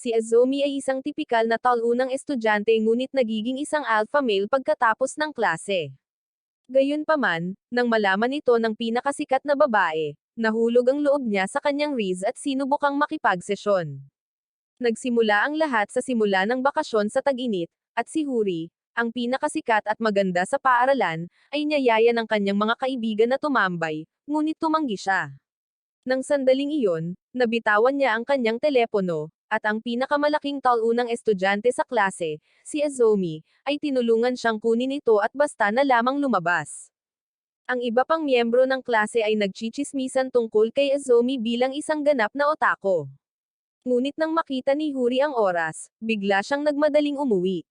Si Azumi ay isang tipikal na talunang estudyante ngunit nagiging isang alpha male pagkatapos ng klase. Gayunpaman, nang malaman ito ng pinakasikat na babae, nahulog ang loob niya sa kanyang Riz at sinubukang makipagsesyon. Nagsimula ang lahat sa simula ng bakasyon sa tag-init, at si Huri, ang pinakasikat at maganda sa paaralan, ay niyaya ng kanyang mga kaibigan na tumambay, ngunit tumanggi siya. Nang sandaling iyon, nabitawan niya ang kanyang telepono, at ang pinakamalaking talunang estudyante sa klase, si Azumi, ay tinulungan siyang kunin ito at basta na lamang lumabas. Ang iba pang miyembro ng klase ay nagchichismisan tungkol kay Azumi bilang isang ganap na otako. Ngunit nang makita ni Huri ang oras, bigla siyang nagmadaling umuwi.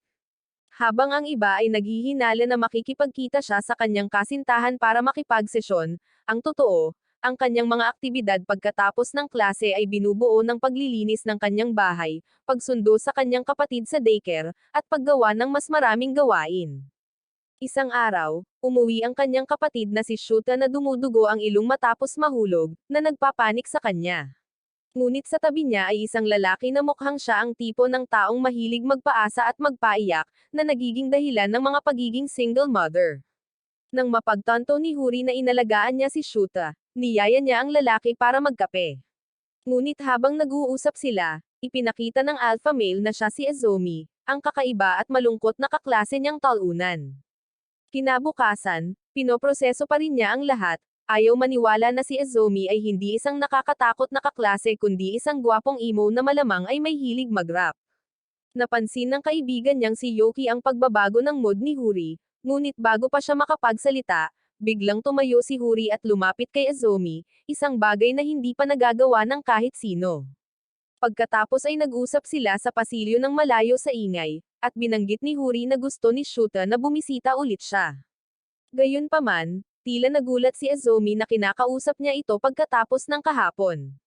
Habang ang iba ay naghihinala na makikipagkita siya sa kanyang kasintahan para makipagsesyon, ang totoo, ang kanyang mga aktibidad pagkatapos ng klase ay binubuo ng paglilinis ng kanyang bahay, pagsundo sa kanyang kapatid sa daycare, at paggawa ng mas maraming gawain. Isang araw, umuwi ang kanyang kapatid na si Shuta na dumudugo ang ilong matapos mahulog, na nagpapanik sa kanya. Ngunit sa tabi niya ay isang lalaki na mukhang siya ang tipo ng taong mahilig magpaasa at magpaiyak, na nagiging dahilan ng mga pagiging single mother. Nang mapagtanto ni Huri na inalagaan niya si Shuta, niyaya niya ang lalaki para magkape. Ngunit habang nag-uusap sila, ipinakita ng alpha male na siya si Azumi, ang kakaiba at malungkot na kaklase niyang talunan. Kinabukasan, pinoproseso pa rin niya ang lahat, ayaw maniwala na si Azumi ay hindi isang nakakatakot na kaklase kundi isang gwapong emo na malamang ay may hilig mag-rap. Napansin ng kaibigan niyang si Yoki ang pagbabago ng mood ni Huri, ngunit bago pa siya makapagsalita, biglang tumayo si Huri at lumapit kay Azumi, isang bagay na hindi pa nagagawa ng kahit sino. Pagkatapos ay nag-usap sila sa pasilyo ng malayo sa ingay, at binanggit ni Huri na gusto ni Shuta na bumisita ulit siya. Gayunpaman, tila nagulat si Azumi na kinakausap niya ito pagkatapos ng kahapon.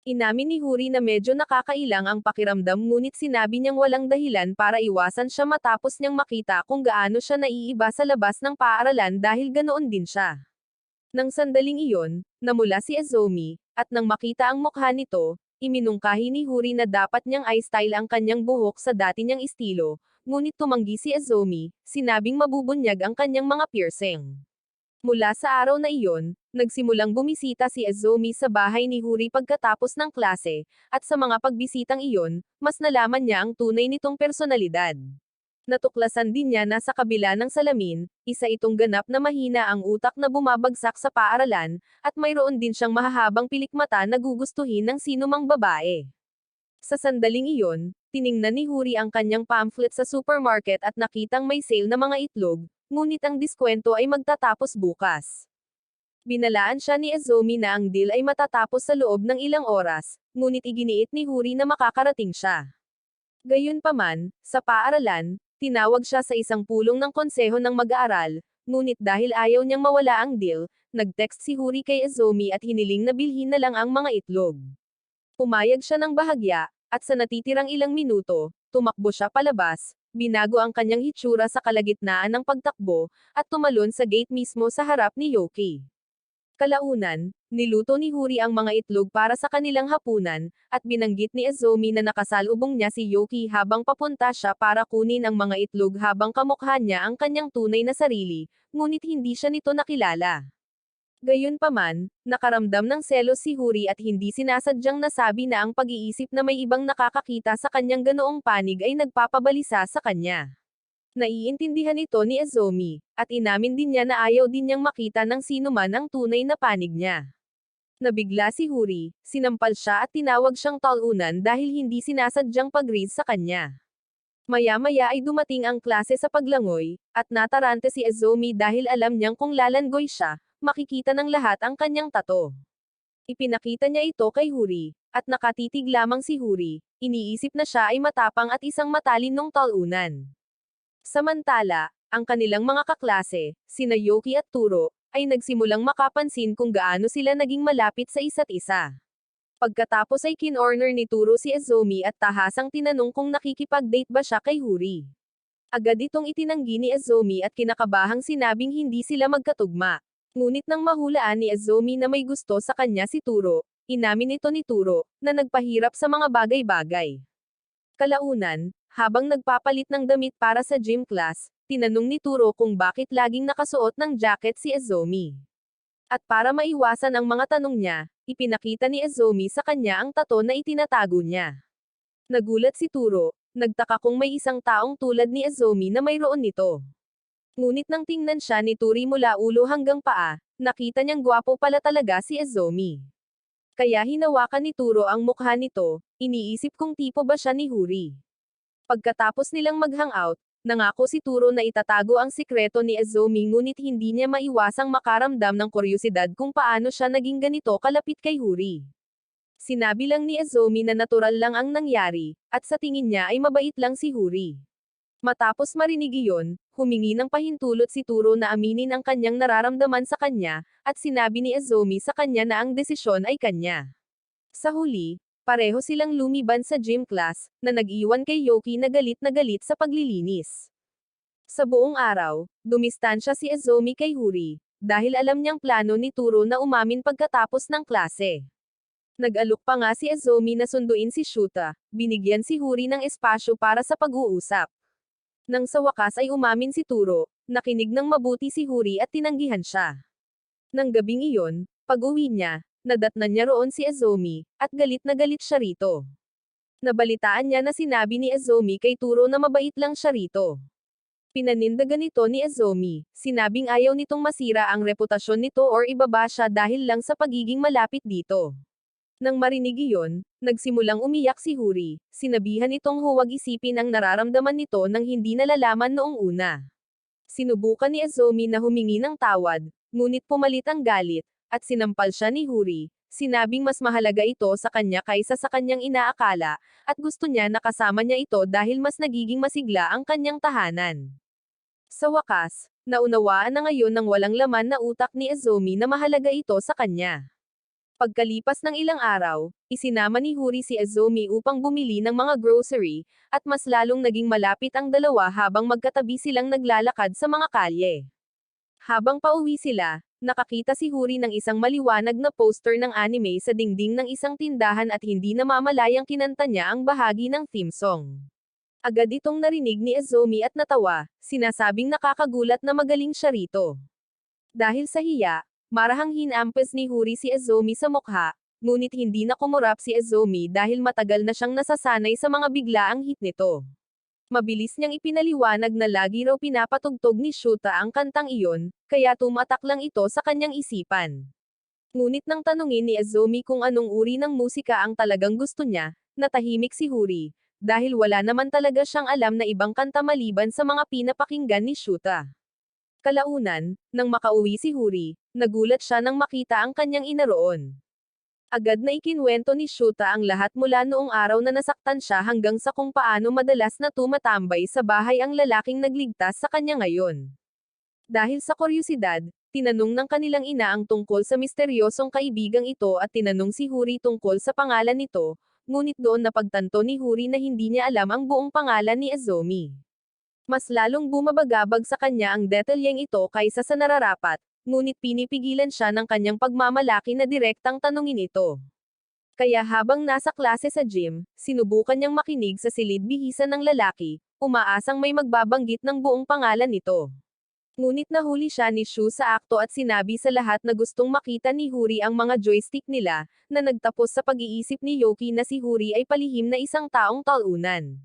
Inamin ni Huri na medyo nakakailang ang pakiramdam ngunit sinabi niyang walang dahilan para iwasan siya matapos niyang makita kung gaano siya naiiba sa labas ng paaralan dahil ganoon din siya. Nang sandaling iyon, namula si Azumi, at nang makita ang mukha nito, iminungkahi ni Huri na dapat niyang i-style ang kanyang buhok sa dati niyang estilo, ngunit tumanggi si Azumi, sinabing mabubunyag ang kanyang mga piercing. Mula sa araw na iyon, nagsimulang bumisita si Azumi sa bahay ni Huri pagkatapos ng klase, at sa mga pagbisitang iyon, mas nalaman niya ang tunay nitong personalidad. Natuklasan din niya na sa kabila ng salamin, isa itong ganap na mahina ang utak na bumabagsak sa paaralan, at mayroon din siyang mahahabang pilikmata na gugustuhin ng sinumang babae. Sa sandaling iyon, tiningnan ni Huri ang kanyang pamphlet sa supermarket at nakitang may sale na mga itlog, ngunit ang diskwento ay magtatapos bukas. Binalaan siya ni Azumi na ang deal ay matatapos sa loob ng ilang oras, ngunit iginiit ni Huri na makakarating siya. Gayunpaman, sa paaralan, tinawag siya sa isang pulong ng konseho ng mag-aaral, ngunit dahil ayaw niyang mawala ang deal, nag-text si Huri kay Azumi at hiniling na bilhin na lang ang mga itlog. Pumayag siya ng bahagya, at sa natitirang ilang minuto, tumakbo siya palabas, binago ang kanyang hitsura sa kalagitnaan ng pagtakbo, at tumalon sa gate mismo sa harap ni Yoki. Kalaunan, niluto ni Huri ang mga itlog para sa kanilang hapunan, at binanggit ni Azumi na nakasalubong niya si Yoki habang papunta siya para kunin ang mga itlog habang kamukha niya ang kanyang tunay na sarili, ngunit hindi siya nito nakilala. Gayunpaman, nakaramdam ng selos si Huri at hindi sinasadyang nasabi na ang pag-iisip na may ibang nakakakita sa kanyang ganoong panig ay nagpapabalisa sa kanya. Naiintindihan ito ni Azumi, at inamin din niya na ayaw din niyang makita ng sino man ang tunay na panig niya. Nabigla si Huri, sinampal siya at tinawag siyang talunan dahil hindi sinasadyang pag-raise sa kanya. Maya-maya ay dumating ang klase sa paglangoy, at natarante si Azumi dahil alam niyang kung lalangoy siya, makikita ng lahat ang kanyang tato. Ipinakita niya ito kay Huri, at nakatitig lamang si Huri, iniisip na siya ay matapang at isang matalinong talunan. Samantala, ang kanilang mga kaklase, sina Yoki at Turo, ay nagsimulang makapansin kung gaano sila naging malapit sa isa't isa. Pagkatapos ay kinorner ni Turo si Azumi at tahasang tinanong kung nakikipag-date ba siya kay Huri. Agad itong itinanggi ni Azumi at kinakabahang sinabing hindi sila magkatugma. Ngunit nang mahulaan ni Azumi na may gusto sa kanya si Turo, inamin ito ni Turo, na nagpahirap sa mga bagay-bagay. Kalaunan, habang nagpapalit ng damit para sa gym class, tinanong ni Turo kung bakit laging nakasuot ng jacket si Ezomi. At para maiwasan ang mga tanong niya, ipinakita ni Ezomi sa kanya ang tato na itinatago niya. Nagulat si Turo, nagtaka kung may isang taong tulad ni Ezomi na mayroon nito. Ngunit nang tingnan siya ni Turi mula ulo hanggang paa, nakita niyang gwapo pala talaga si Ezomi. Kaya hinawakan ni Turo ang mukha nito, iniisip kung tipo ba siya ni Huri. Pagkatapos nilang mag-hangout, nangako si Turo na itatago ang sikreto ni Ezomi ngunit hindi niya maiwasang makaramdam ng kuryosidad kung paano siya naging ganito kalapit kay Huri. Sinabi lang ni Ezomi na natural lang ang nangyari, at sa tingin niya ay mabait lang si Huri. Matapos marinig iyon, humingi ng pahintulot si Turo na aminin ang kanyang nararamdaman sa kanya, at sinabi ni Ezomi sa kanya na ang desisyon ay kanya. Sa huli, pareho silang lumiban sa gym class, na nag-iwan kay Yoki na galit sa paglilinis. Sa buong araw, dumistansya si Ezomi kay Huri, dahil alam niyang plano ni Turo na umamin pagkatapos ng klase. Nag-alok pa nga si Ezomi na sunduin si Shuta, binigyan si Huri ng espasyo para sa pag-uusap. Nang sa wakas ay umamin si Turo, nakinig ng mabuti si Huri at tinanggihan siya. Nang gabing iyon, pag-uwi niya, nadatnan niya roon si Ezomi, at galit na galit siya rito. Nabalitaan niya na sinabi ni Ezomi kay Turo na mabait lang siya rito. Pinanindagan nito ni Ezomi, sinabing ayaw nitong masira ang reputasyon nito or ibaba siya dahil lang sa pagiging malapit dito. Nang marinig iyon, nagsimulang umiyak si Huri, sinabihan itong huwag isipin ang nararamdaman nito nang hindi nalalaman noong una. Sinubukan ni Ezomi na humingi ng tawad, ngunit pumalit ang galit, at sinampal siya ni Huri, sinabing mas mahalaga ito sa kanya kaysa sa kanyang inaakala, at gusto niya na kasama niya ito dahil mas nagiging masigla ang kanyang tahanan. Sa wakas, naunawaan na ngayon ng walang laman na utak ni Ezomi na mahalaga ito sa kanya. Pagkalipas ng ilang araw, isinama ni Huri si Ezomi upang bumili ng mga grocery, at mas lalong naging malapit ang dalawa habang magkatabi silang naglalakad sa mga kalye. Habang pauwi sila, nakakita si Huri ng isang maliwanag na poster ng anime sa dingding ng isang tindahan at hindi namamalayang kinanta niya ang bahagi ng theme song. Agad itong narinig ni Ezomi at natawa, sinasabing nakakagulat na magaling siya rito. Dahil sa hiya, marahang hinampes ni Huri si Ezomi sa mukha, ngunit hindi na kumurap si Ezomi dahil matagal na siyang nasasanay sa mga biglaang hit nito. Mabilis niyang ipinaliwanag na lagi raw pinapatugtog ni Shuta ang kantang iyon, kaya tumatak lang ito sa kanyang isipan. Ngunit nang tanungin ni Ezomi kung anong uri ng musika ang talagang gusto niya, natahimik si Huri, dahil wala naman talaga siyang alam na ibang kanta maliban sa mga pinapakinggan ni Shuta. Kalaunan, nang makauwi si Huri, nagulat siya nang makita ang kanyang ina roon. Agad na ikinwento ni Shuta ang lahat mula noong araw na nasaktan siya hanggang sa kung paano madalas na tumatambay sa bahay ang lalaking nagligtas sa kanya ngayon. Dahil sa kuryosidad, tinanong ng kanilang ina ang tungkol sa misteryosong kaibigang ito at tinanong si Huri tungkol sa pangalan nito, ngunit doon napagtanto ni Huri na hindi niya alam ang buong pangalan ni Ezomi. Mas lalong bumabagabag sa kanya ang detalyeng ito kaysa sa nararapat, ngunit pinipigilan siya ng kanyang pagmamalaki na direktang tanungin ito. Kaya habang nasa klase sa gym, sinubukan niyang makinig sa silid-bihisan ng lalaki, umaasang may magbabanggit ng buong pangalan nito. Ngunit nahuli siya ni Shu sa akto at sinabi sa lahat na gustong makita ni Huri ang mga joystick nila, na nagtapos sa pag-iisip ni Yoki na si Huri ay palihim na isang taong talunan.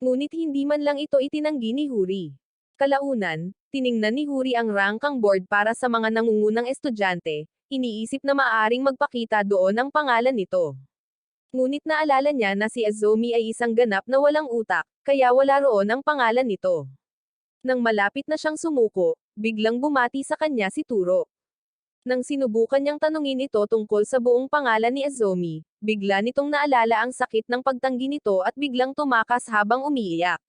Ngunit hindi man lang ito itinanggi ni Huri. Kalaunan, tiningnan ni Huri ang rangkang board para sa mga nangungunang estudyante, iniisip na maaaring magpakita doon ang pangalan nito. Ngunit naalala niya na si Ezomi ay isang ganap na walang utak, kaya wala roon ang pangalan nito. Nang malapit na siyang sumuko, biglang bumati sa kanya si Turo. Nang sinubukan niyang tanungin ito tungkol sa buong pangalan ni Ezomi, bigla nitong naalala ang sakit ng pagtanggi nito at biglang tumakas habang umiiyak.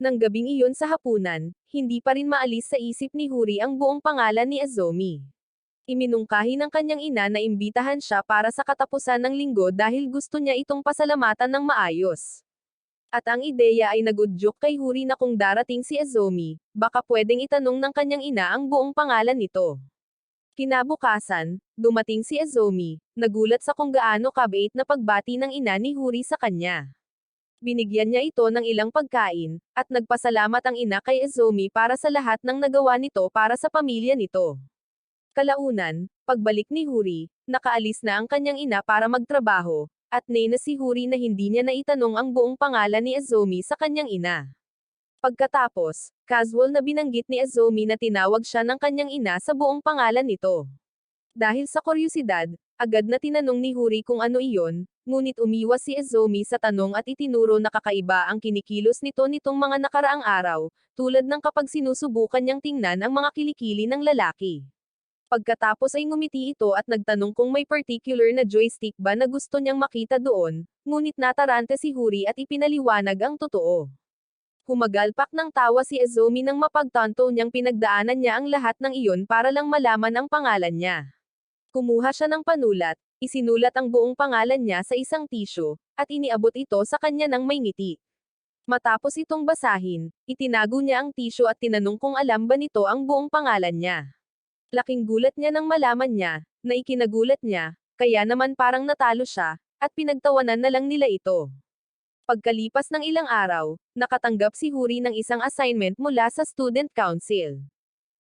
Nang gabing iyon sa hapunan, hindi pa rin maalis sa isip ni Huri ang buong pangalan ni Ezomi. Iminungkahi ng kanyang ina na imbitahan siya para sa katapusan ng linggo dahil gusto niya itong pasalamatan ng maayos. At ang ideya ay nagudyok kay Huri na kung darating si Ezomi, baka pwedeng itanong ng kanyang ina ang buong pangalan nito. Kinabukasan, dumating si Ezomi, nagulat sa kung gaano kabait na pagbati ng ina ni Huri sa kanya. Binigyan niya ito ng ilang pagkain, at nagpasalamat ang ina kay Izumi para sa lahat ng nagawa nito para sa pamilya nito. Kalaunan, pagbalik ni Huri, nakaalis na ang kanyang ina para magtrabaho, at na si Huri na hindi niya naitanong ang buong pangalan ni Izumi sa kanyang ina. Pagkatapos, casual na binanggit ni Izumi na tinawag siya ng kanyang ina sa buong pangalan nito. Dahil sa kuryosidad, agad na tinanong ni Huri kung ano iyon, ngunit umiwas si Izumi sa tanong at itinuro na kakaiba ang kinikilos nito nitong mga nakaraang araw, tulad ng kapag sinusubukan niyang tingnan ang mga kilikili ng lalaki. Pagkatapos ay ngumiti ito at nagtanong kung may particular na joystick ba na gusto niyang makita doon, ngunit natarante si Huri at ipinaliwanag ang totoo. Humagalpak ng tawa si Izumi nang mapagtanto niyang pinagdaanan niya ang lahat ng iyon para lang malaman ang pangalan niya. Kumuha siya ng panulat, isinulat ang buong pangalan niya sa isang tisyo, at iniabot ito sa kanya ng may ngiti. Matapos itong basahin, itinago niya ang tisyo at tinanong kung alam ba nito ang buong pangalan niya. Laking gulat niya nang malaman niya, na ikinagulat niya, kaya naman parang natalo siya, at pinagtawanan na lang nila ito. Pagkalipas ng ilang araw, nakatanggap si Huri ng isang assignment mula sa Student Council.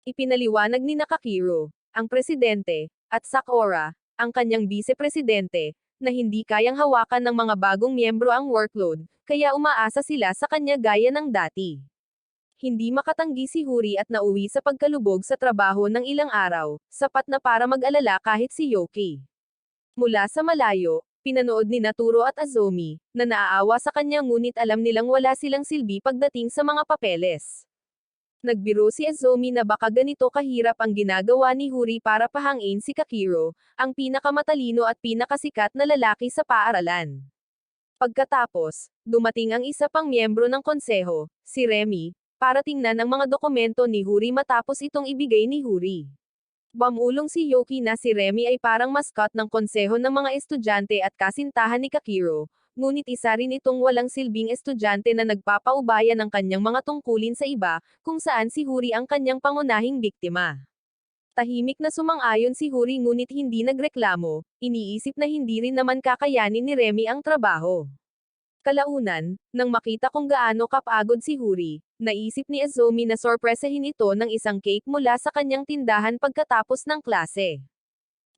Ipinaliwanag ni Nakakiro, ang presidente, at Sakura, ang kanyang vice-presidente, na hindi kayang hawakan ng mga bagong miyembro ang workload, kaya umaasa sila sa kanya gaya ng dati. Hindi makatanggi si Huri at nauwi sa pagkalubog sa trabaho ng ilang araw, sapat na para mag-alala kahit si Yoki. Mula sa malayo, pinanood ni Naturo at Azumi, na naaawa sa kanya ngunit alam nilang wala silang silbi pagdating sa mga papeles. Nagbiro si Azumi na baka ganito kahirap ang ginagawa ni Huri para pahangin si Kakiro, ang pinakamatalino at pinakasikat na lalaki sa paaralan. Pagkatapos, dumating ang isa pang miyembro ng konseho, si Remy, para tingnan ang mga dokumento ni Huri matapos itong ibigay ni Huri. Bamulong si Yoki na si Remy ay parang mascot ng konseho ng mga estudyante at kasintahan ni Kakiro, ngunit isa rin itong walang silbing estudyante na nagpapaubaya ng kanyang mga tungkulin sa iba, kung saan si Huri ang kanyang pangunahing biktima. Tahimik na sumang-ayon si Huri ngunit hindi nagreklamo, iniisip na hindi rin naman kakayanin ni Remy ang trabaho. Kalaunan, nang makita kung gaano kapagod si Huri, naisip ni Azumi na sorpresahin ito ng isang cake mula sa kanyang tindahan pagkatapos ng klase.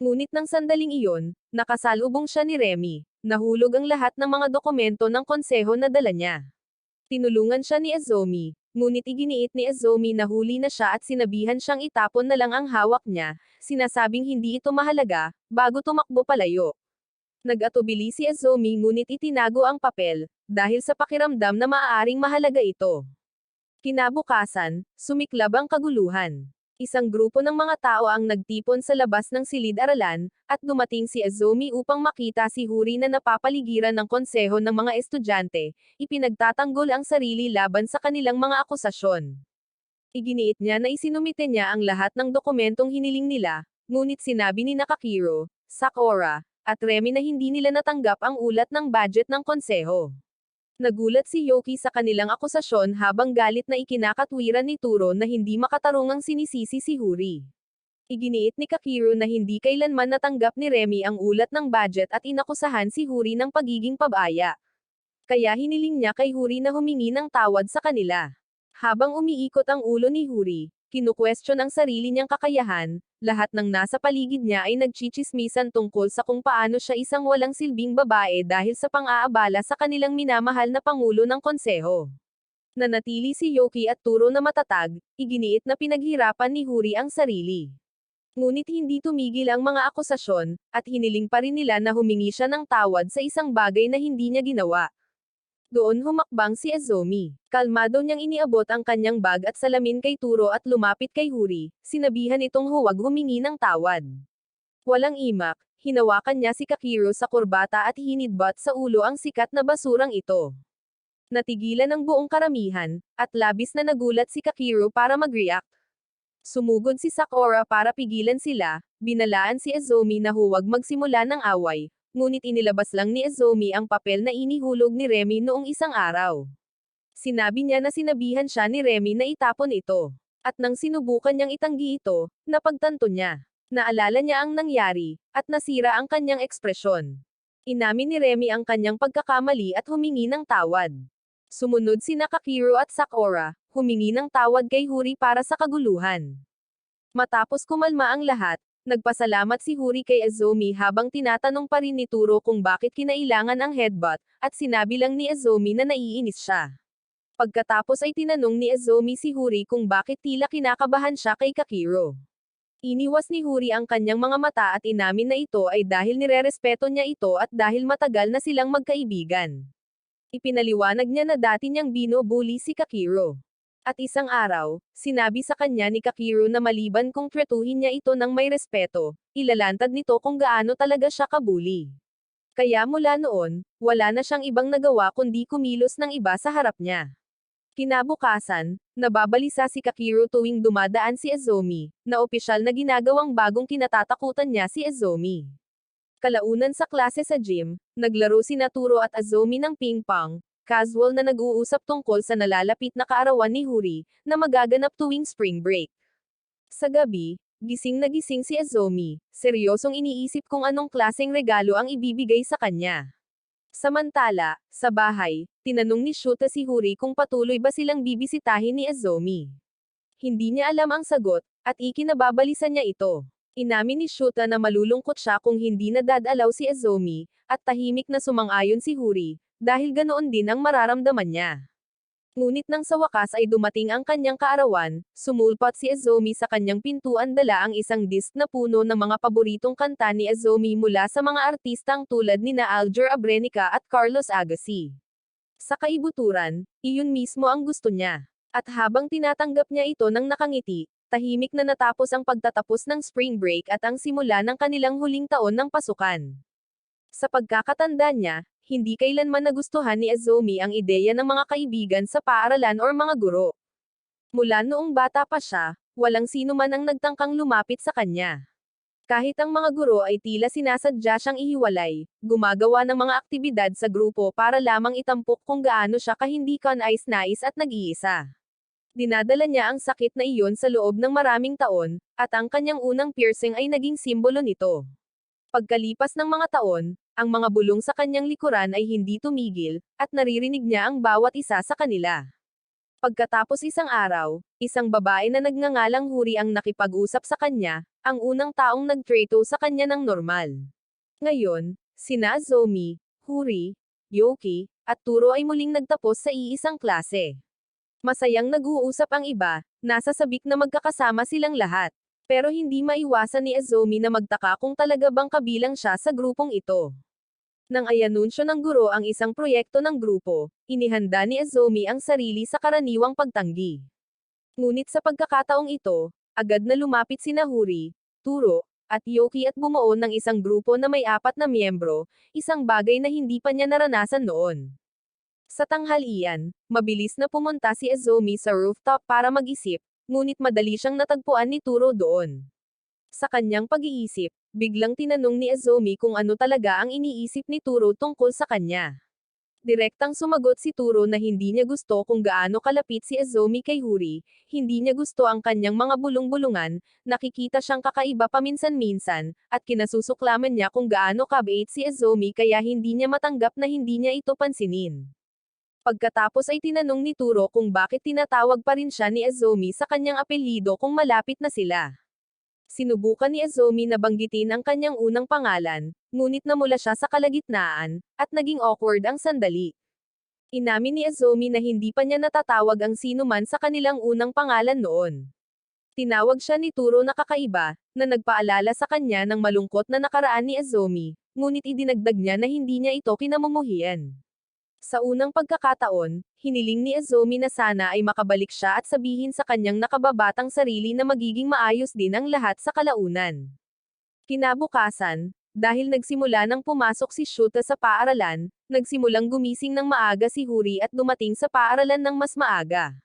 Ngunit nang sandaling iyon, nakasalubong siya ni Remy, nahulog ang lahat ng mga dokumento ng konseho na dala niya. Tinulungan siya ni Azumi, ngunit iginiit ni Azumi na huli na siya at sinabihan siyang itapon na lang ang hawak niya, sinasabing hindi ito mahalaga, bago tumakbo palayo. Nag-atubili si Azumi ngunit itinago ang papel, dahil sa pakiramdam na maaaring mahalaga ito. Kinabukasan, sumiklab ang kaguluhan. Isang grupo ng mga tao ang nagtipon sa labas ng silid-aralan, at dumating si Azumi upang makita si Huri na napapaligiran ng konseho ng mga estudyante, ipinagtatanggol ang sarili laban sa kanilang mga akusasyon. Iginiit niya na isinumite niya ang lahat ng dokumentong hiniling nila, ngunit sinabi ni Nakakiro, Sakura, at Remy na hindi nila natanggap ang ulat ng budget ng konseho. Nagulat si Yoki sa kanilang akusasyon habang galit na ikinakatwiran ni Turo na hindi makatarungang sinisisi si Huri. Iginiit ni Kakiro na hindi kailanman natanggap ni Remy ang ulat ng budget at inakusahan si Huri ng pagiging pabaya. Kaya hiniling niya kay Huri na humingi ng tawad sa kanila. Habang umiikot ang ulo ni Huri, kinukwestiyon ang sarili niyang kakayahan, lahat ng nasa paligid niya ay nagchichismisan tungkol sa kung paano siya isang walang silbing babae dahil sa pang-aabala sa kanilang minamahal na pangulo ng konseho. Nanatili si Yoki at Turo na matatag, iginiit na pinaghirapan ni Huri ang sarili. Ngunit hindi tumigil ang mga akusasyon, at hiniling pa rin nila na humingi siya ng tawad sa isang bagay na hindi niya ginawa. Doon humakbang si Azumi. Kalmado niyang iniabot ang kanyang bag at salamin kay Turo at lumapit kay Huri, sinabihan itong huwag humingi ng tawad. Walang imak, hinawakan niya si Kakiro sa kurbata at hinidbat sa ulo ang sikat na basurang ito. Natigilan ang buong karamihan, at labis na nagulat si Kakiro para mag-react. Sumugod si Sakura para pigilan sila, binalaan si Azumi na huwag magsimula ng away, ngunit inilabas lang ni Azumi ang papel na inihulog ni Remy noong isang araw. Sinabi niya na sinabihan siya ni Remy na itapon ito. At nang sinubukan niyang itanggi ito, napagtanto niya. Naalala niya ang nangyari, at nasira ang kanyang ekspresyon. Inamin ni Remy ang kanyang pagkakamali at humingi ng tawad. Sumunod sina Kakiro at Sakura, humingi ng tawad kay Huri para sa kaguluhan. Matapos kumalma ang lahat, nagpasalamat si Huri kay Azumi habang tinatanong pa rin ni Turo kung bakit kinailangan ang headbutt, at sinabi lang ni Azumi na naiinis siya. Pagkatapos ay tinanong ni Azumi si Huri kung bakit tila kinakabahan siya kay Kakiro. Iniwas ni Huri ang kanyang mga mata at inamin na ito ay dahil nirerespeto niya ito at dahil matagal na silang magkaibigan. Ipinaliwanag niya na dati niyang binubuli si Kakiro. At isang araw, sinabi sa kanya ni Kakiro na maliban kung tretuhin niya ito ng may respeto, ilalantad nito kung gaano talaga siya kabuli. Kaya mula noon, wala na siyang ibang nagawa kundi kumilos ng iba sa harap niya. Kinabukasan, nababalisa si Kakiro tuwing dumadaan si Azumi, na opisyal na ginagawang bagong kinatatakutan niya si Azumi. Kalaunan sa klase sa gym, naglaro sina Turo at Azumi ng ping-pong, casual na nag-uusap tungkol sa nalalapit na kaarawan ni Huri, na magaganap tuwing spring break. Sa gabi, gising na gising si Azumi, seryosong iniisip kung anong klaseng regalo ang ibibigay sa kanya. Samantala, sa bahay, tinanong ni Shuta si Huri kung patuloy ba silang bibisitahin ni Azumi. Hindi niya alam ang sagot, at ikinababalisan niya ito. Inamin ni Shuta na malulungkot siya kung hindi na dadalaw si Azumi, at tahimik na sumang-ayon si Huri, dahil ganoon din ang mararamdaman niya. Ngunit nang sa wakas ay dumating ang kanyang kaarawan, sumulpot si Azumi sa kanyang pintuan dala ang isang disc na puno ng mga paboritong kanta ni Azumi mula sa mga artistang tulad ni Alger Abrenica at Carlos Agassi. Sa kaibuturan, iyon mismo ang gusto niya. At habang tinatanggap niya ito ng nakangiti, tahimik na natapos ang pagtatapos ng spring break at ang simula ng kanilang huling taon ng pasukan. Sa pagkakatanda niya, hindi kailanman nagustuhan ni Azumi ang ideya ng mga kaibigan sa paaralan or mga guro. Mula noong bata pa siya, walang sino man ang nagtangkang lumapit sa kanya. Kahit ang mga guro ay tila sinasadya siyang ihiwalay, gumagawa ng mga aktibidad sa grupo para lamang itampok kung gaano siya kahindi kanais-nais at nag-iisa. Dinadala niya ang sakit na iyon sa loob ng maraming taon, at ang kanyang unang piercing ay naging simbolo nito. Pagkalipas ng mga taon, ang mga bulong sa kanyang likuran ay hindi tumigil, at naririnig niya ang bawat isa sa kanila. Pagkatapos isang araw, isang babae na nagngangalang Huri ang nakipag-usap sa kanya, ang unang taong nagtreto sa kanya ng normal. Ngayon, sina Azumi, Huri, Yoki, at Turo ay muling nagtapos sa iisang klase. Masayang nag-uusap ang iba, nasa sabik na magkakasama silang lahat. Pero hindi maiwasan ni Azumi na magtaka kung talaga bang kabilang siya sa grupong ito. Nang ayanunsyo ng guro ang isang proyekto ng grupo, inihanda ni Azumi ang sarili sa karaniwang pagtanggi. Ngunit sa pagkakataong ito, agad na lumapit sina Huri, Turo, at Yoki at bumuo ng isang grupo na may 4 na miyembro, isang bagay na hindi pa niya naranasan noon. Sa tanghalian, mabilis na pumunta si Azumi sa rooftop para mag-isip, ngunit madali siyang natagpuan ni Turo doon. Sa kanyang pag-iisip, biglang tinanong ni Azumi kung ano talaga ang iniisip ni Turo tungkol sa kanya. Direktang sumagot si Turo na hindi niya gusto kung gaano kalapit si Azumi kay Huri, hindi niya gusto ang kanyang mga bulong-bulungan, nakikita siyang kakaiba paminsan-minsan, at kinasusuklaman niya kung gaano kabait si Azumi kaya hindi niya matanggap na hindi niya ito pansinin. Pagkatapos ay tinanong ni Turo kung bakit tinatawag pa rin siya ni Azumi sa kanyang apelyido kung malapit na sila. Sinubukan ni Azumi na banggitin ang kanyang unang pangalan, ngunit namula siya sa kalagitnaan, at naging awkward ang sandali. Inamin ni Azumi na hindi pa niya natatawag ang sino man sa kanilang unang pangalan noon. Tinawag siya ni Turo na kakaiba, na nagpaalala sa kanya ng malungkot na nakaraan ni Azumi, ngunit idinagdag niya na hindi niya ito kinamumuhian. Sa unang pagkakataon, hiniling ni Azumi na sana ay makabalik siya at sabihin sa kanyang nakababatang sarili na magiging maayos din ang lahat sa kalaunan. Kinabukasan, dahil nagsimula nang pumasok si Shuta sa paaralan, nagsimulang gumising ng maaga si Huri at dumating sa paaralan ng mas maaga.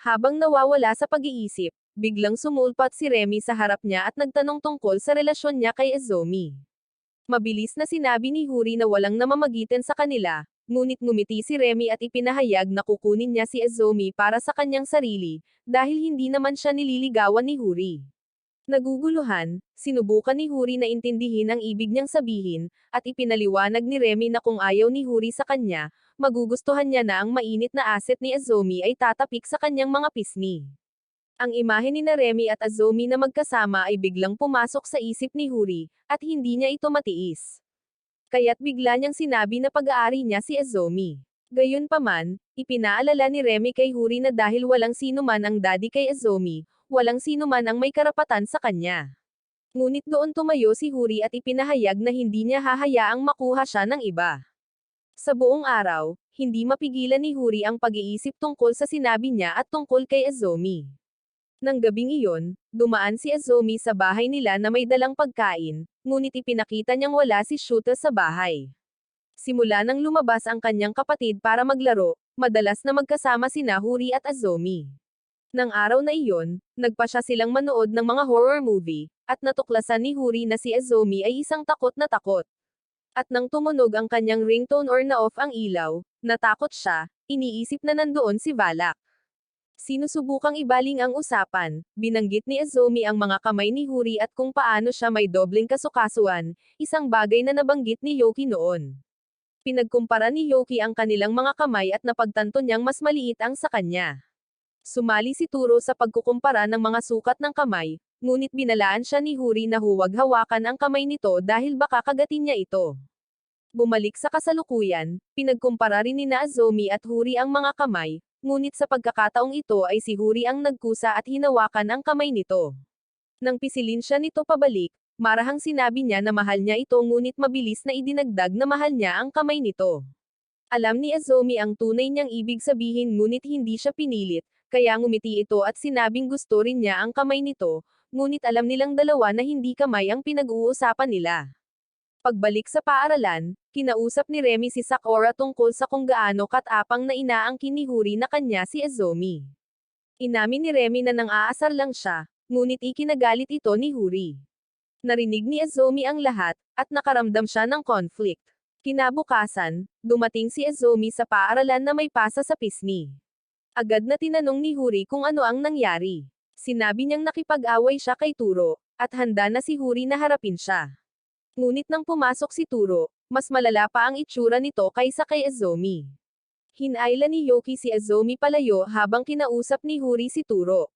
Habang nawawala sa pag-iisip, biglang sumulpot si Remy sa harap niya at nagtanong tungkol sa relasyon niya kay Azumi. Mabilis na sinabi ni Huri na walang namamagitan sa kanila, ngunit ngumiti si Remy at ipinahayag na kukunin niya si Azumi para sa kanyang sarili, dahil hindi naman siya nililigawan ni Huri. Naguguluhan, sinubukan ni Huri na intindihin ang ibig niyang sabihin, at ipinaliwanag ni Remy na kung ayaw ni Huri sa kanya, magugustuhan niya na ang mainit na asset ni Azumi ay tatapik sa kanyang mga pisngi. Ang imahe ni na Remy at Azumi na magkasama ay biglang pumasok sa isip ni Huri, at hindi niya ito matiis. Kaya't bigla niyang sinabi na pag-aari niya si Azumi. Gayunpaman, ipinaalala ni Remy kay Huri na dahil walang sino man ang daddy kay Azumi, walang sino man ang may karapatan sa kanya. Ngunit doon tumayo si Huri at ipinahayag na hindi niya hahayaang makuha siya ng iba. Sa buong araw, hindi mapigilan ni Huri ang pag-iisip tungkol sa sinabi niya at tungkol kay Azumi. Nang gabing iyon, dumaan si Azumi sa bahay nila na may dalang pagkain, ngunit ipinakita niyang wala si Shuta sa bahay. Simula nang lumabas ang kanyang kapatid para maglaro, madalas na magkasama sina Huri at Azumi. Nang araw na iyon, nagpa siya silang manood ng mga horror movie, at natuklasan ni Huri na si Azumi ay isang takot na takot. At nang tumunog ang kanyang ringtone or na-off ang ilaw, natakot siya, iniisip na nandoon si Valak. Sinusubukang ibaling ang usapan, binanggit ni Azumi ang mga kamay ni Huri at kung paano siya may dobleng kasukasuan, isang bagay na nabanggit ni Yoki noon. Pinagkumpara ni Yoki ang kanilang mga kamay at napagtanto niyang mas maliit ang sa kanya. Sumali si Turo sa pagkukumpara ng mga sukat ng kamay, ngunit binalaan siya ni Huri na huwag hawakan ang kamay nito dahil baka kagatin niya ito. Bumalik sa kasalukuyan, pinagkumpara rin ni Azumi at Huri ang mga kamay, ngunit sa pagkakataong ito ay si Huri ang nagkusa at hinawakan ang kamay nito. Nang pisilin siya nito pabalik, marahang sinabi niya na mahal niya ito ngunit mabilis na idinagdag na mahal niya ang kamay nito. Alam ni Azumi ang tunay niyang ibig sabihin ngunit hindi siya pinilit, kaya ngumiti ito at sinabing gusto rin niya ang kamay nito, ngunit alam nilang dalawa na hindi kamay ang pinag-uusapan nila. Pagbalik sa paaralan, kinausap ni Remy si Sakura tungkol sa kung gaano katapang na inaangkin ni Huri na kanya si Azumi. Inamin ni Remy na nang aasar lang siya, ngunit ikinagalit ito ni Huri. Narinig ni Azumi ang lahat, at nakaramdam siya ng conflict. Kinabukasan, dumating si Azumi sa paaralan na may pasa sa pisngi. Agad na tinanong ni Huri kung ano ang nangyari. Sinabi niyang nakipag-away siya kay Turo, at handa na si Huri na harapin siya. Ngunit nang pumasok si Turo, mas malala pa ang itsura nito kaysa kay Azumi. Hinayla ni Yoki si Azumi palayo habang kinausap ni Huri si Turo.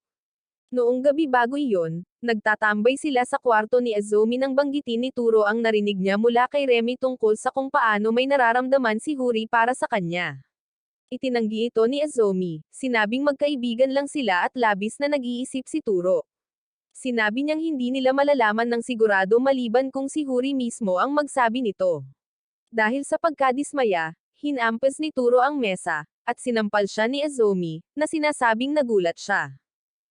Noong gabi bago iyon, nagtatambay sila sa kwarto ni Azumi nang banggitin ni Turo ang narinig niya mula kay Remy tungkol sa kung paano may nararamdaman si Huri para sa kanya. Itinanggi ito ni Azumi, sinabing magkaibigan lang sila at labis na nag-iisip si Turo. Sinabi niyang hindi nila malalaman ng sigurado maliban kung si Huri mismo ang magsabi nito. Dahil sa pagkadismaya, hinampas ni Turo ang mesa, at sinampal siya ni Azumi, na sinasabing nagulat siya.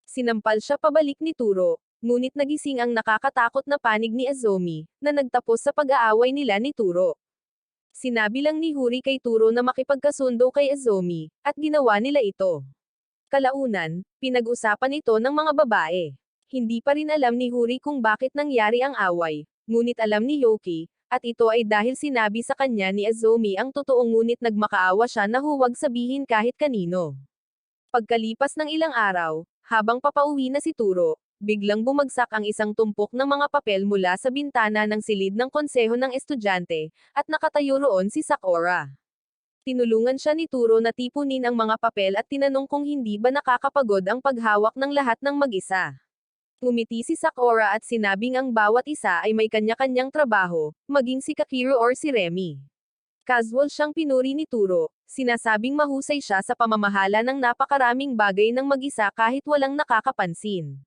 Sinampal siya pabalik ni Turo, ngunit nagising ang nakakatakot na panig ni Azumi, na nagtapos sa pag-aaway nila ni Turo. Sinabi lang ni Huri kay Turo na makipagkasundo kay Azumi, at ginawa nila ito. Kalaunan, pinag-usapan ito ng mga babae. Hindi pa rin alam ni Huri kung bakit nangyari ang away, ngunit alam ni Yoki, at ito ay dahil sinabi sa kanya ni Azumi ang totoo ngunit nagmakaawa siya na huwag sabihin kahit kanino. Pagkalipas ng ilang araw, habang papauwi na si Turo, biglang bumagsak ang isang tumpok ng mga papel mula sa bintana ng silid ng konseho ng estudyante, at nakatayo roon si Sakura. Tinulungan siya ni Turo na tipunin ang mga papel at tinanong kung hindi ba nakakapagod ang paghawak ng lahat ng mag-isa. Ngumiti si Sakura at sinabing ang bawat isa ay may kanya-kanyang trabaho, maging si Kakiro or si Remy. Casual siyang pinuri ni Turo, sinasabing mahusay siya sa pamamahala ng napakaraming bagay ng mag-isa kahit walang nakakapansin.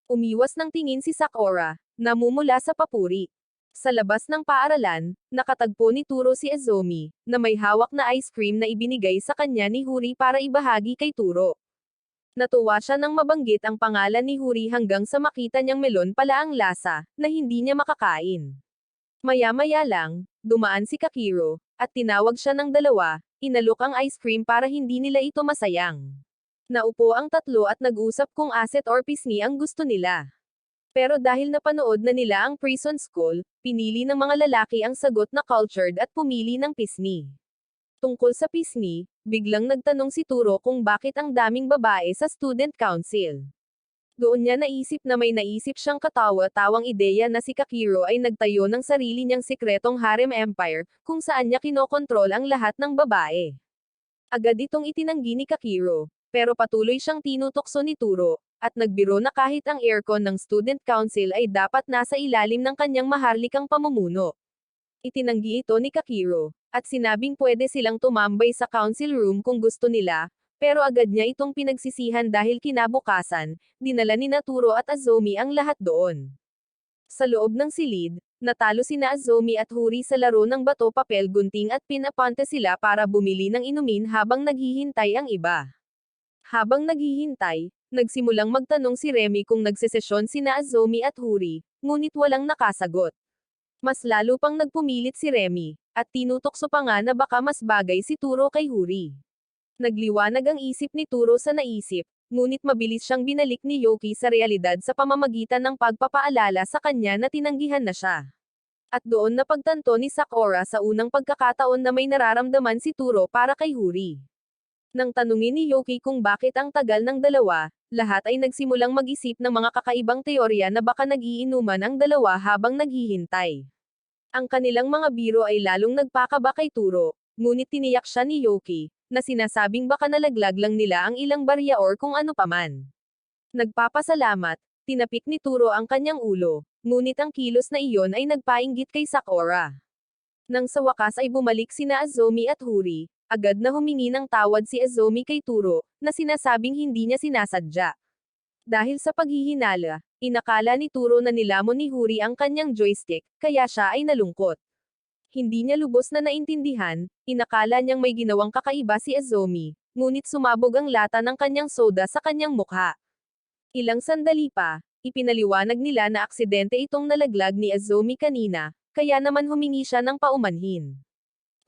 Umiwas ng tingin si Sakura, namumula sa papuri. Sa labas ng paaralan, nakatagpo ni Turo si Azumi, na may hawak na ice cream na ibinigay sa kanya ni Huri para ibahagi kay Turo. Natuwa siya nang mabanggit ang pangalan ni Huri hanggang sa makita niyang melon pala ang lasa, na hindi niya makakain. Maya-maya lang, dumaan si Kakiro, at tinawag siya ng dalawa, inalok ang ice cream para hindi nila ito masayang. Naupo ang tatlo at nag-usap kung asset or pisngi ang gusto nila. Pero dahil napanood na nila ang Prison School, pinili ng mga lalaki ang sagot na cultured at pumili ng pisngi. Tungkol sa pisngi, biglang nagtanong si Turo kung bakit ang daming babae sa student council. Doon niya naisip na may naisip siyang katawa-tawang ideya na si Kakiro ay nagtayo ng sarili niyang sikretong harem empire, kung saan niya kinokontrol ang lahat ng babae. Agad itong itinanggi ni Kakiro, pero patuloy siyang tinutokso ni Turo, at nagbiro na kahit ang aircon ng student council ay dapat nasa ilalim ng kanyang maharlikang pamumuno. Itinanggi ito ni Kakiro, at sinabing pwede silang tumambay sa council room kung gusto nila, pero agad niya itong pinagsisihan dahil kinabukasan, dinala ni Naturo at Azumi ang lahat doon. Sa loob ng silid, natalo sina Azumi at Huri sa laro ng bato papel gunting at pinapante sila para bumili ng inumin habang naghihintay ang iba. Habang naghihintay, nagsimulang magtanong si Remy kung nagsesesyon sina Azumi at Huri, ngunit walang nakasagot. Mas lalo pang nagpumilit si Remy, at tinutokso pa nga na baka mas bagay si Turo kay Huri. Nagliwanag ang isip ni Turo sa naisip, ngunit mabilis siyang binalik ni Yoki sa realidad sa pamamagitan ng pagpapaalala sa kanya na tinanggihan na siya. At doon napagtanto ni Sakura sa unang pagkakataon na may nararamdaman si Turo para kay Huri. Nang tanungin ni Yoki kung bakit ang tagal ng dalawa, lahat ay nagsimulang mag-isip ng mga kakaibang teorya na baka nag-iinuman ang dalawa habang naghihintay. Ang kanilang mga biro ay lalong nagpakaba kay Turo, ngunit tiniyak siya ni Yoki, na sinasabing baka nalaglag lang nila ang ilang barya or kung ano paman. Nagpapasalamat, tinapik ni Turo ang kanyang ulo, ngunit ang kilos na iyon ay nagpainggit kay Sakura. Nang sa wakas ay bumalik sina Azumi at Huri, agad na humingi ng tawad si Azumi kay Turo, na sinasabing hindi niya sinasadya. Dahil sa paghihinala, inakala ni Turo na nilamon ni Huri ang kanyang joystick, kaya siya ay nalungkot. Hindi niya lubos na naintindihan, inakala niyang may ginawang kakaiba si Azumi, ngunit sumabog ang lata ng kanyang soda sa kanyang mukha. Ilang sandali pa, ipinaliwanag nila na aksidente itong nalaglag ni Azumi kanina, kaya naman humingi siya ng paumanhin.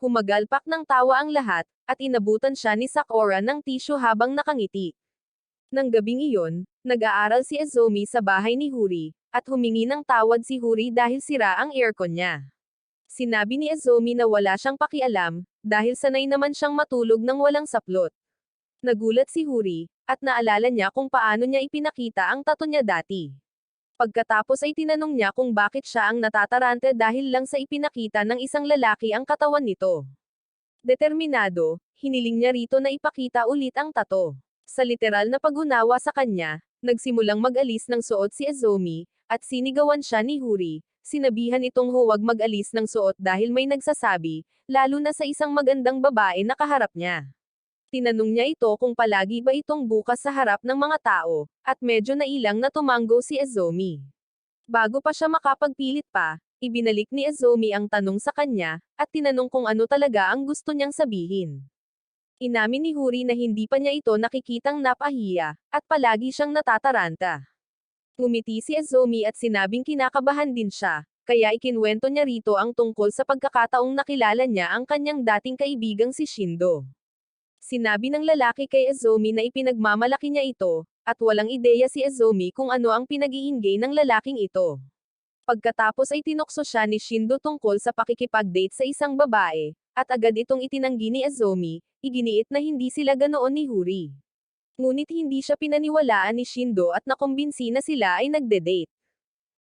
Humagalpak ng tawa ang lahat, at inabutan siya ni Sakura ng tissue habang nakangiti. Nang gabing iyon, nag-aaral si Azumi sa bahay ni Huri, at humingi ng tawad si Huri dahil sira ang aircon niya. Sinabi ni Azumi na wala siyang pakialam, dahil sanay naman siyang matulog ng walang saplot. Nagulat si Huri, at naalala niya kung paano niya ipinakita ang tato niya dati. Pagkatapos ay tinanong niya kung bakit siya ang natatarante dahil lang sa ipinakita ng isang lalaki ang katawan nito. Determinado, hiniling niya rito na ipakita ulit ang tato. Sa literal na pag-unawa sa kanya, nagsimulang mag-alis ng suot si Azumi, at sinigawan siya ni Huri. Sinabihan itong huwag mag-alis ng suot dahil may nagsasabi, lalo na sa isang magandang babae na kaharap niya. Tinanong niya ito kung palagi ba itong bukas sa harap ng mga tao, at medyo nailang na tumanggo si Azumi. Bago pa siya makapagpilit pa, ibinalik ni Azumi ang tanong sa kanya, at tinanong kung ano talaga ang gusto niyang sabihin. Inamin ni Huri na hindi pa niya ito nakikitang napahiya, at palagi siyang natataranta. Ngumiti si Azumi at sinabing kinakabahan din siya, kaya ikinwento niya rito ang tungkol sa pagkakataong nakilala niya ang kanyang dating kaibigang si Shindo. Sinabi ng lalaki kay Azumi na ipinagmamalaki niya ito, at walang ideya si Azumi kung ano ang pinag-iinggay ng lalaking ito. Pagkatapos ay tinukso siya ni Shindo tungkol sa pakikipag-date sa isang babae, at agad itong itinanggi ni Azumi, iginiit na hindi sila ganoon ni Huri. Ngunit hindi siya pinaniwalaan ni Shindo at nakumbinsi na sila ay nagde-date.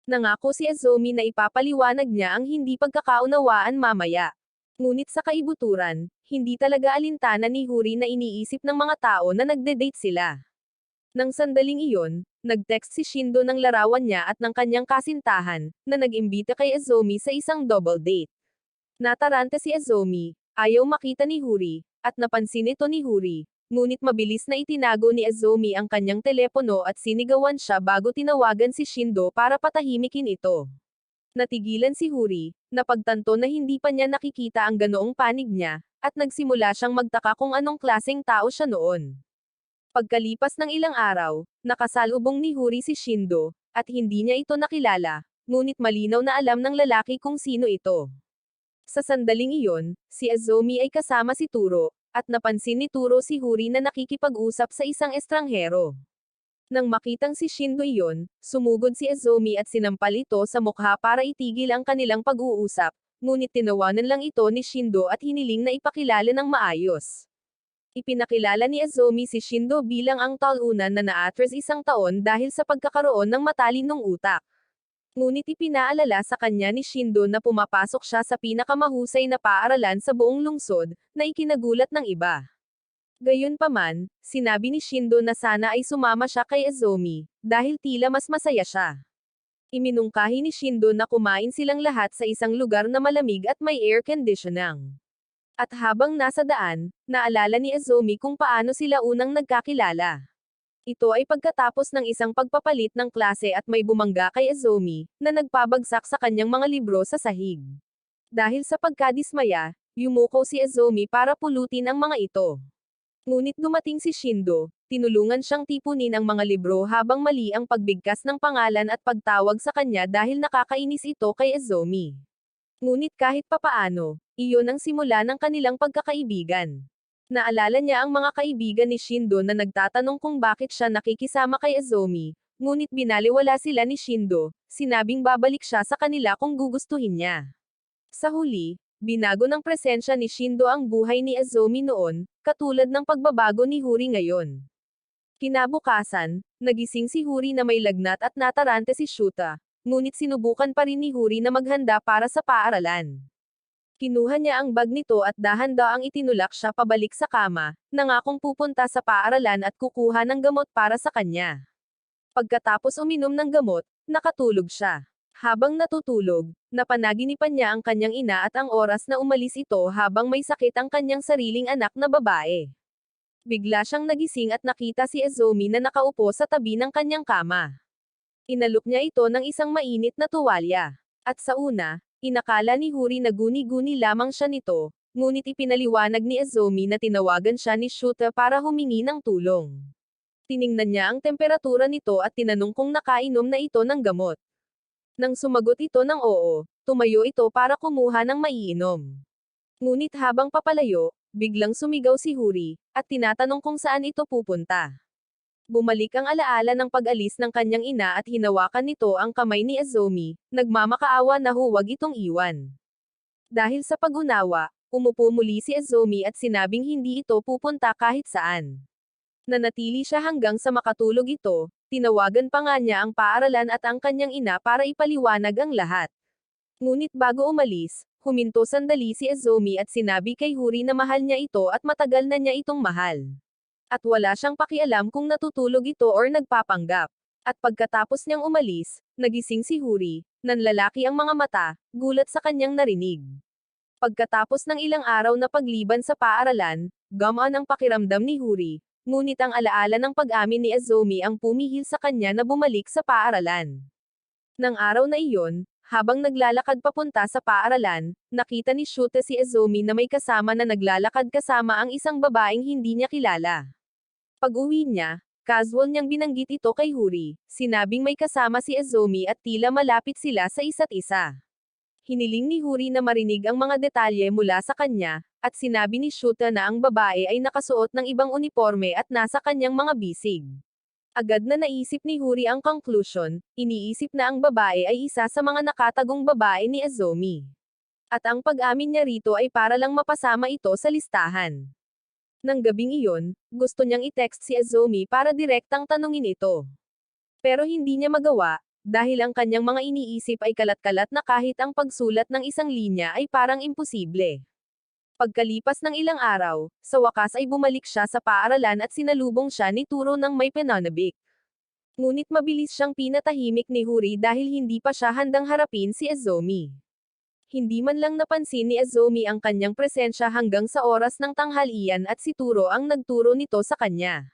Nangako si Azumi na ipapaliwanag niya ang hindi pagkakaunawaan mamaya. Ngunit sa kaibuturan, hindi talaga alintana ni Huri na iniisip ng mga tao na nagde-date sila. Nang sandaling iyon, nag-text si Shindo ng larawan niya at ng kanyang kasintahan, na nag-imbita kay Azumi sa isang double date. Nataranta si Azumi, ayaw makita ni Huri, at napansin ito ni Huri. Ngunit mabilis na itinago ni Azumi ang kanyang telepono at sinigawan siya bago tinawagan si Shindo para patahimikin ito. Natigilan si Huri, napagtanto na hindi pa niya nakikita ang ganoong panig niya, at nagsimula siyang magtaka kung anong klaseng tao siya noon. Pagkalipas ng ilang araw, nakasalubong ni Huri si Shindo, at hindi niya ito nakilala, ngunit malinaw na alam ng lalaki kung sino ito. Sa sandaling iyon, si Azumi ay kasama si Turo, at napansin ni Turo si Huri na nakikipag-usap sa isang estranghero. Nang makitang si Shindo iyon, sumugod si Azumi at sinampal ito sa mukha para itigil ang kanilang pag-uusap, ngunit tinawanan lang ito ni Shindo at hiniling na ipakilala ng maayos. Ipinakilala ni Azumi si Shindo bilang ang talunan na na-atras isang taon dahil sa pagkakaroon ng matalinong utak. Ngunit ipinaalala sa kanya ni Shindo na pumapasok siya sa pinakamahusay na paaralan sa buong lungsod, na ikinagulat ng iba. Gayunpaman, sinabi ni Shindo na sana ay sumama siya kay Azumi, dahil tila mas masaya siya. Iminungkahi ni Shindo na kumain silang lahat sa isang lugar na malamig at may air conditioning. At habang nasa daan, naalala ni Azumi kung paano sila unang nagkakilala. Ito ay pagkatapos ng isang pagpapalit ng klase at may bumangga kay Azumi, na nagpabagsak sa kanyang mga libro sa sahig. Dahil sa pagkadismaya, yumuko si Azumi para pulutin ang mga ito. Ngunit dumating si Shindo, tinulungan siyang tipunin ang mga libro habang mali ang pagbigkas ng pangalan at pagtawag sa kanya dahil nakakainis ito kay Azumi. Ngunit kahit papaano, iyon ang simula ng kanilang pagkakaibigan. Naalala niya ang mga kaibigan ni Shindo na nagtatanong kung bakit siya nakikisama kay Azumi, ngunit binaliwala sila ni Shindo, sinabing babalik siya sa kanila kung gugustuhin niya. Sa huli, binago ng presensya ni Shindo ang buhay ni Azumi noon, katulad ng pagbabago ni Huri ngayon. Kinabukasan, nagising si Huri na may lagnat at natarante si Shuta, ngunit sinubukan pa rin ni Huri na maghanda para sa paaralan. Kinuha niya ang bag nito at dahan-daang itinulak siya pabalik sa kama, nangakong pupunta sa paaralan at kukuha ng gamot para sa kanya. Pagkatapos uminom ng gamot, nakatulog siya. Habang natutulog, napanaginipan niya ang kanyang ina at ang oras na umalis ito habang may sakit ang kanyang sariling anak na babae. Bigla siyang nagising at nakita si Azumi na nakaupo sa tabi ng kanyang kama. Inalok niya ito ng isang mainit na tuwalya. At sa una, inakala ni Huri na guni-guni lamang siya nito, ngunit ipinaliwanag ni Azumi na tinawagan siya ni Shuta para humingi ng tulong. Tiningnan niya ang temperatura nito at tinanong kung nakainom na ito ng gamot. Nang sumagot ito ng oo, tumayo ito para kumuha ng maiinom. Ngunit habang papalayo, biglang sumigaw si Huri, at tinatanong kung saan ito pupunta. Bumalik ang alaala ng pag-alis ng kanyang ina at hinawakan nito ang kamay ni Azumi, nagmamakaawa na huwag itong iwan. Dahil sa pag-unawa, umupo muli si Azumi at sinabing hindi ito pupunta kahit saan. Nanatili siya hanggang sa makatulog ito, tinawagan pa nga niya ang paaralan at ang kanyang ina para ipaliwanag ang lahat. Ngunit bago umalis, huminto sandali si Azumi at sinabi kay Huri na mahal niya ito at matagal na niya itong mahal. At wala siyang pakialam kung natutulog ito or nagpapanggap. At pagkatapos niyang umalis, nagising si Huri, nanlalaki ang mga mata, gulat sa kanyang narinig. Pagkatapos ng ilang araw na pagliban sa paaralan, gumaan ang pakiramdam ni Huri, ngunit ang alaala ng pag-amin ni Azumi ang pumihil sa kanya na bumalik sa paaralan. Nang araw na iyon, habang naglalakad papunta sa paaralan, nakita ni Shuta si Azumi na may kasama na naglalakad kasama ang isang babaeng hindi niya kilala. Pag-uwi niya, casual niyang binanggit ito kay Huri, sinabing may kasama si Azumi at tila malapit sila sa isa't isa. Hiniling ni Huri na marinig ang mga detalye mula sa kanya, at sinabi ni Shuta na ang babae ay nakasuot ng ibang uniforme at nasa kanyang mga bisig. Agad na naisip ni Huri ang conclusion, iniisip na ang babae ay isa sa mga nakatagong babae ni Azumi. At ang pag-amin niya rito ay para lang mapasama ito sa listahan. Nang gabing iyon, gusto niyang i-text si Azumi para direktang tanungin ito. Pero hindi niya magawa, dahil ang kanyang mga iniisip ay kalat-kalat na kahit ang pagsulat ng isang linya ay parang imposible. Pagkalipas ng ilang araw, sa wakas ay bumalik siya sa paaralan at sinalubong siya ni Turo ng may pananabik. Ngunit mabilis siyang pinatahimik ni Huri dahil hindi pa siya handang harapin si Azumi. Hindi man lang napansin ni Azumi ang kanyang presensya hanggang sa oras ng tanghalian at si Turo ang nagturo nito sa kanya.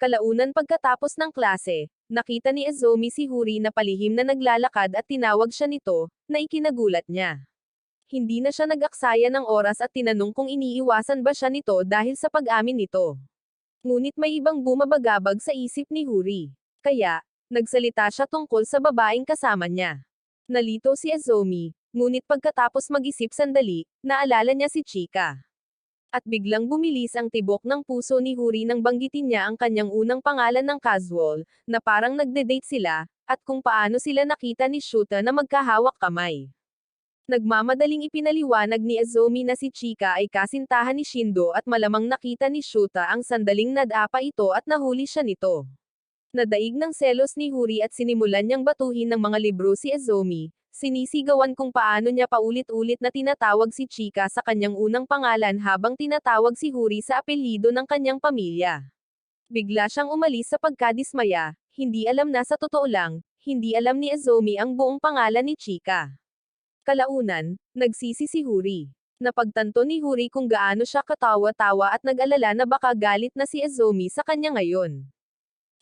Kalaunan pagkatapos ng klase, nakita ni Azumi si Huri na palihim na naglalakad at tinawag siya nito, na ikinagulat niya. Hindi na siya nag-aksaya ng oras at tinanong kung iniiwasan ba siya nito dahil sa pag-amin nito. Ngunit may ibang bumabagabag sa isip ni Huri. Kaya, nagsalita siya tungkol sa babaeng kasama niya. Nalito si Azumi, ngunit pagkatapos mag-isip sandali, naalala niya si Chika. At biglang bumilis ang tibok ng puso ni Huri nang banggitin niya ang kanyang unang pangalan ng casual, na parang nagde-date sila, at kung paano sila nakita ni Shuta na magkahawak kamay. Nagmamadaling ipinaliwanag ni Azumi na si Chika ay kasintahan ni Shindo at malamang nakita ni Shuta ang sandaling nadapa ito at nahuli siya nito. Nadaig ng selos ni Huri at sinimulan niyang batuhin ng mga libro si Azumi, sinisigawan kung paano niya paulit-ulit na tinatawag si Chika sa kanyang unang pangalan habang tinatawag si Huri sa apelyido ng kanyang pamilya. Bigla siyang umalis sa pagkadismaya, hindi alam na sa totoo lang, hindi alam ni Azumi ang buong pangalan ni Chika. Kalaunan, nagsisi si Huri. Napagtanto ni Huri kung gaano siya katawa-tawa at nag-alala na baka galit na si Azumi sa kanya ngayon.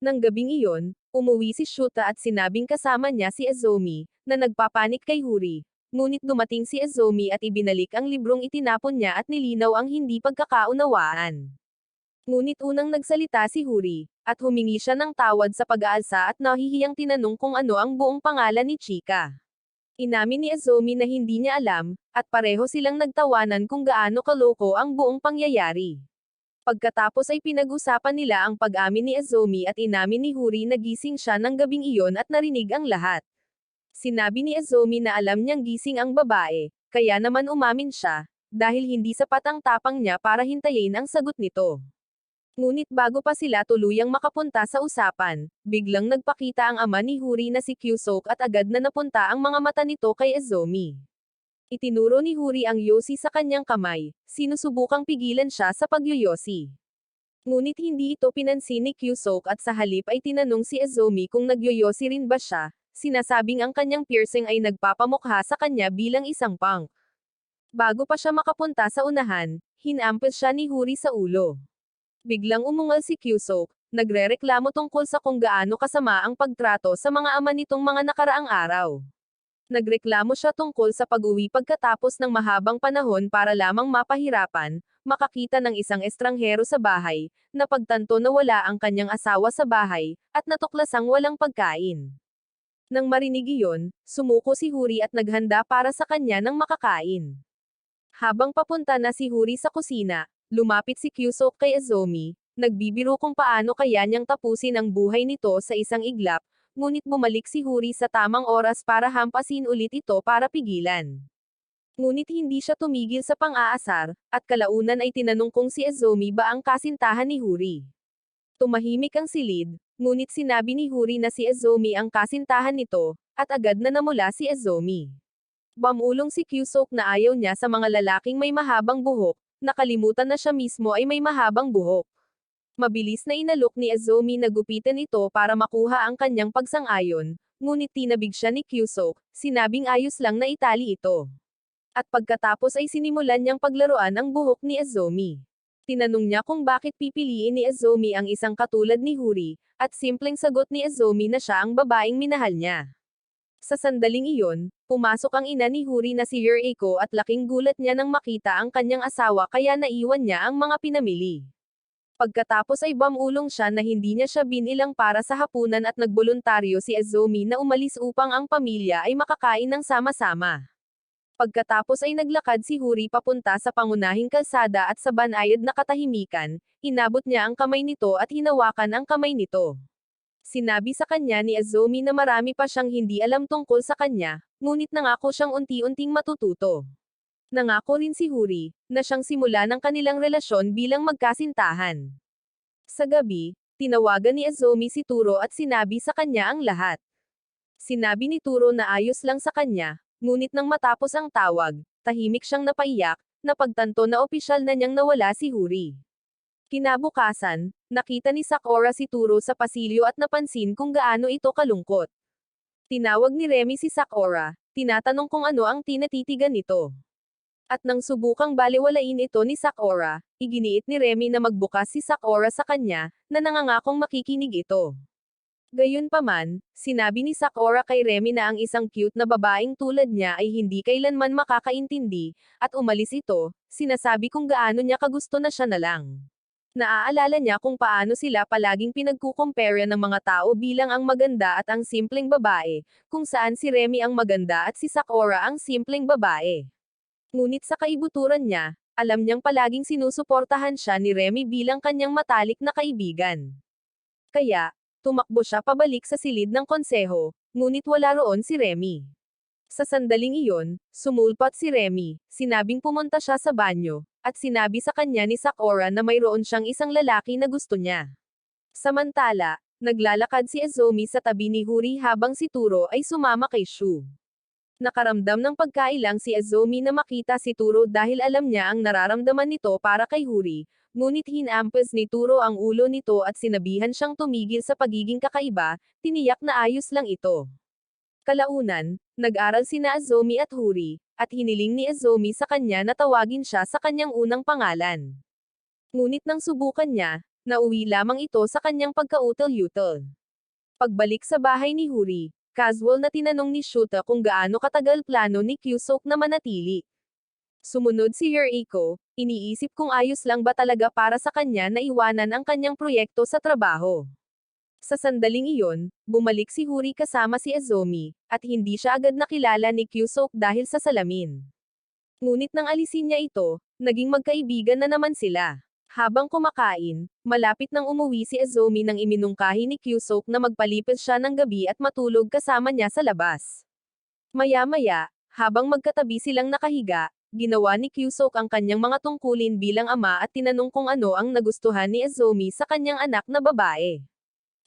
Nang gabing iyon, umuwi si Shuta at sinabing kasama niya si Azumi, na nagpapanik kay Huri. Ngunit dumating si Azumi at ibinalik ang librong itinapon niya at nilinaw ang hindi pagkakaunawaan. Ngunit unang nagsalita si Huri, at humingi siya ng tawad sa pag-aalsa at nahihiyang tinanong kung ano ang buong pangalan ni Chika. Inamin ni Azumi na hindi niya alam, at pareho silang nagtawanan kung gaano kaloko ang buong pangyayari. Pagkatapos ay pinag-usapan nila ang pag-amin ni Azumi at inamin ni Huri na gising siya ng gabing iyon at narinig ang lahat. Sinabi ni Azumi na alam niyang gising ang babae, kaya naman umamin siya, dahil hindi sapat ang tapang niya para hintayin ang sagot nito. Ngunit bago pa sila tuluyang makapunta sa usapan, biglang nagpakita ang ama ni Huri na si Kyusok at agad na napunta ang mga mata nito kay Azumi. Itinuro ni Huri ang yosi sa kanyang kamay, sinusubukang pigilan siya sa pagyoyosi. Ngunit hindi ito pinansin ni Kyusok at sa halip ay tinanong si Azumi kung nagyoyosi rin ba siya, sinasabing ang kanyang piercing ay nagpapamukha sa kanya bilang isang punk. Bago pa siya makapunta sa unahan, hinampes siya ni Huri sa ulo. Biglang umungal si Kyusok, nagrereklamo tungkol sa kung gaano kasama ang pagtrato sa mga ama nitong mga nakaraang araw. Nagreklamo siya tungkol sa pag-uwi pagkatapos ng mahabang panahon para lamang mapahirapan, makakita ng isang estranghero sa bahay, napagtanto na wala ang kanyang asawa sa bahay, at natuklasang walang pagkain. Nang marinig iyon, sumuko si Huri at naghanda para sa kanya ng makakain. Habang papunta na si Huri sa kusina, lumapit si Kyusok kay Azumi, nagbibiro kung paano kaya niyang tapusin ang buhay nito sa isang iglap, ngunit bumalik si Huri sa tamang oras para hampasin ulit ito para pigilan. Ngunit hindi siya tumigil sa pang-aasar, at kalaunan ay tinanong kung si Azumi ba ang kasintahan ni Huri. Tumahimik ang silid, ngunit sinabi ni Huri na si Azumi ang kasintahan nito, at agad na namula si Azumi. Bumulong si Kyusok na ayaw niya sa mga lalaking may mahabang buhok, nakalimutan na siya mismo ay may mahabang buhok. Mabilis na inalok ni Azumi na gupitan ito para makuha ang kanyang pagsang-ayon, ngunit tinabig siya ni Kyusok, sinabing ayos lang na itali ito. At pagkatapos ay sinimulan niyang paglaruan ang buhok ni Azumi. Tinanong niya kung bakit pipiliin ni Azumi ang isang katulad ni Huri, at simpleng sagot ni Azumi na siya ang babaeng minahal niya. Sa sandaling iyon, pumasok ang ina ni Huri na si Yuriko at laking gulat niya nang makita ang kanyang asawa kaya naiwan niya ang mga pinamili. Pagkatapos ay bumulong siya na hindi niya siya binilang para sa hapunan at nagboluntaryo si Azumi na umalis upang ang pamilya ay makakain ng sama-sama. Pagkatapos ay naglakad si Huri papunta sa pangunahing kalsada at sa banayad na katahimikan, inabot niya ang kamay nito at hinawakan ang kamay nito. Sinabi sa kanya ni Azumi na marami pa siyang hindi alam tungkol sa kanya, ngunit nangako siyang unti-unting matututo. Nangako rin si Huri, na siyang simula ng kanilang relasyon bilang magkasintahan. Sa gabi, tinawagan ni Azumi si Turo at sinabi sa kanya ang lahat. Sinabi ni Turo na ayos lang sa kanya, ngunit nang matapos ang tawag, tahimik siyang napaiyak, napagtanto na opisyal na niyang nawala si Huri. Kinabukasan, nakita ni Sakura si Turo sa pasilyo at napansin kung gaano ito kalungkot. Tinawag ni Remy si Sakura, tinatanong kung ano ang tinatitigan nito. At nang subukang balewalain ito ni Sakura, iginiit ni Remy na magbukas si Sakura sa kanya, na nangangakong makikinig ito. Gayunpaman, sinabi ni Sakura kay Remy na ang isang cute na babaeng tulad niya ay hindi kailanman makakaintindi, at umalis ito, sinasabi kung gaano niya kagusto na siya na lang. Naaalala niya kung paano sila palaging pinagkukumpara ng mga tao bilang ang maganda at ang simpleng babae, kung saan si Remy ang maganda at si Sakura ang simpleng babae. Ngunit sa kaibuturan niya, alam niyang palaging sinusuportahan siya ni Remy bilang kanyang matalik na kaibigan. Kaya, tumakbo siya pabalik sa silid ng konseho, ngunit wala roon si Remy. Sa sandaling iyon, sumulpat si Remy, sinabing pumunta siya sa banyo, at sinabi sa kanya ni Sakura na mayroon siyang isang lalaki na gusto niya. Samantala, naglalakad si Azumi sa tabi ni Huri habang si Turo ay sumama kay Shu. Nakaramdam ng pagkailang si Azumi na makita si Turo dahil alam niya ang nararamdaman nito para kay Huri, ngunit hinampas ni Turo ang ulo nito at sinabihan siyang tumigil sa pagiging kakaiba, tiniyak na ayos lang ito. Kalaunan, nag-aral sina Azumi at Huri, at hiniling ni Azumi sa kanya na tawagin siya sa kanyang unang pangalan. Ngunit nang subukan niya, nauwi lamang ito sa kanyang pagkautal-yutal. Pagbalik sa bahay ni Huri, casual na tinanong ni Shuta kung gaano katagal plano ni Kyusok na manatili. Sumunod si Yuriko, iniisip kung ayos lang ba talaga para sa kanya na iwanan ang kanyang proyekto sa trabaho. Sa sandaling iyon, bumalik si Huri kasama si Azumi, at hindi siya agad nakilala ni Kyusok dahil sa salamin. Ngunit nang alisin niya ito, naging magkaibigan na naman sila. Habang kumakain, malapit nang umuwi si Azumi nang iminungkahi ni Kyusok na magpalipas siya ng gabi at matulog kasama niya sa labas. Maya-maya, habang magkatabi silang nakahiga, ginawa ni Kyusok ang kanyang mga tungkulin bilang ama at tinanong kung ano ang nagustuhan ni Azumi sa kanyang anak na babae.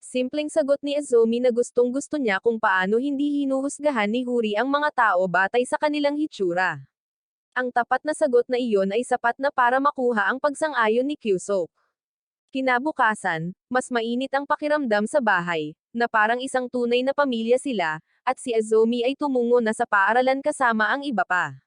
Simpleng sagot ni Azumi na gustong-gusto niya kung paano hindi hinuhusgahan ni Huri ang mga tao batay sa kanilang hitsura. Ang tapat na sagot na iyon ay sapat na para makuha ang pagsang-ayon ni Kyusok. Kinabukasan, mas mainit ang pakiramdam sa bahay, na parang isang tunay na pamilya sila, at si Azumi ay tumungo na sa paaralan kasama ang iba pa.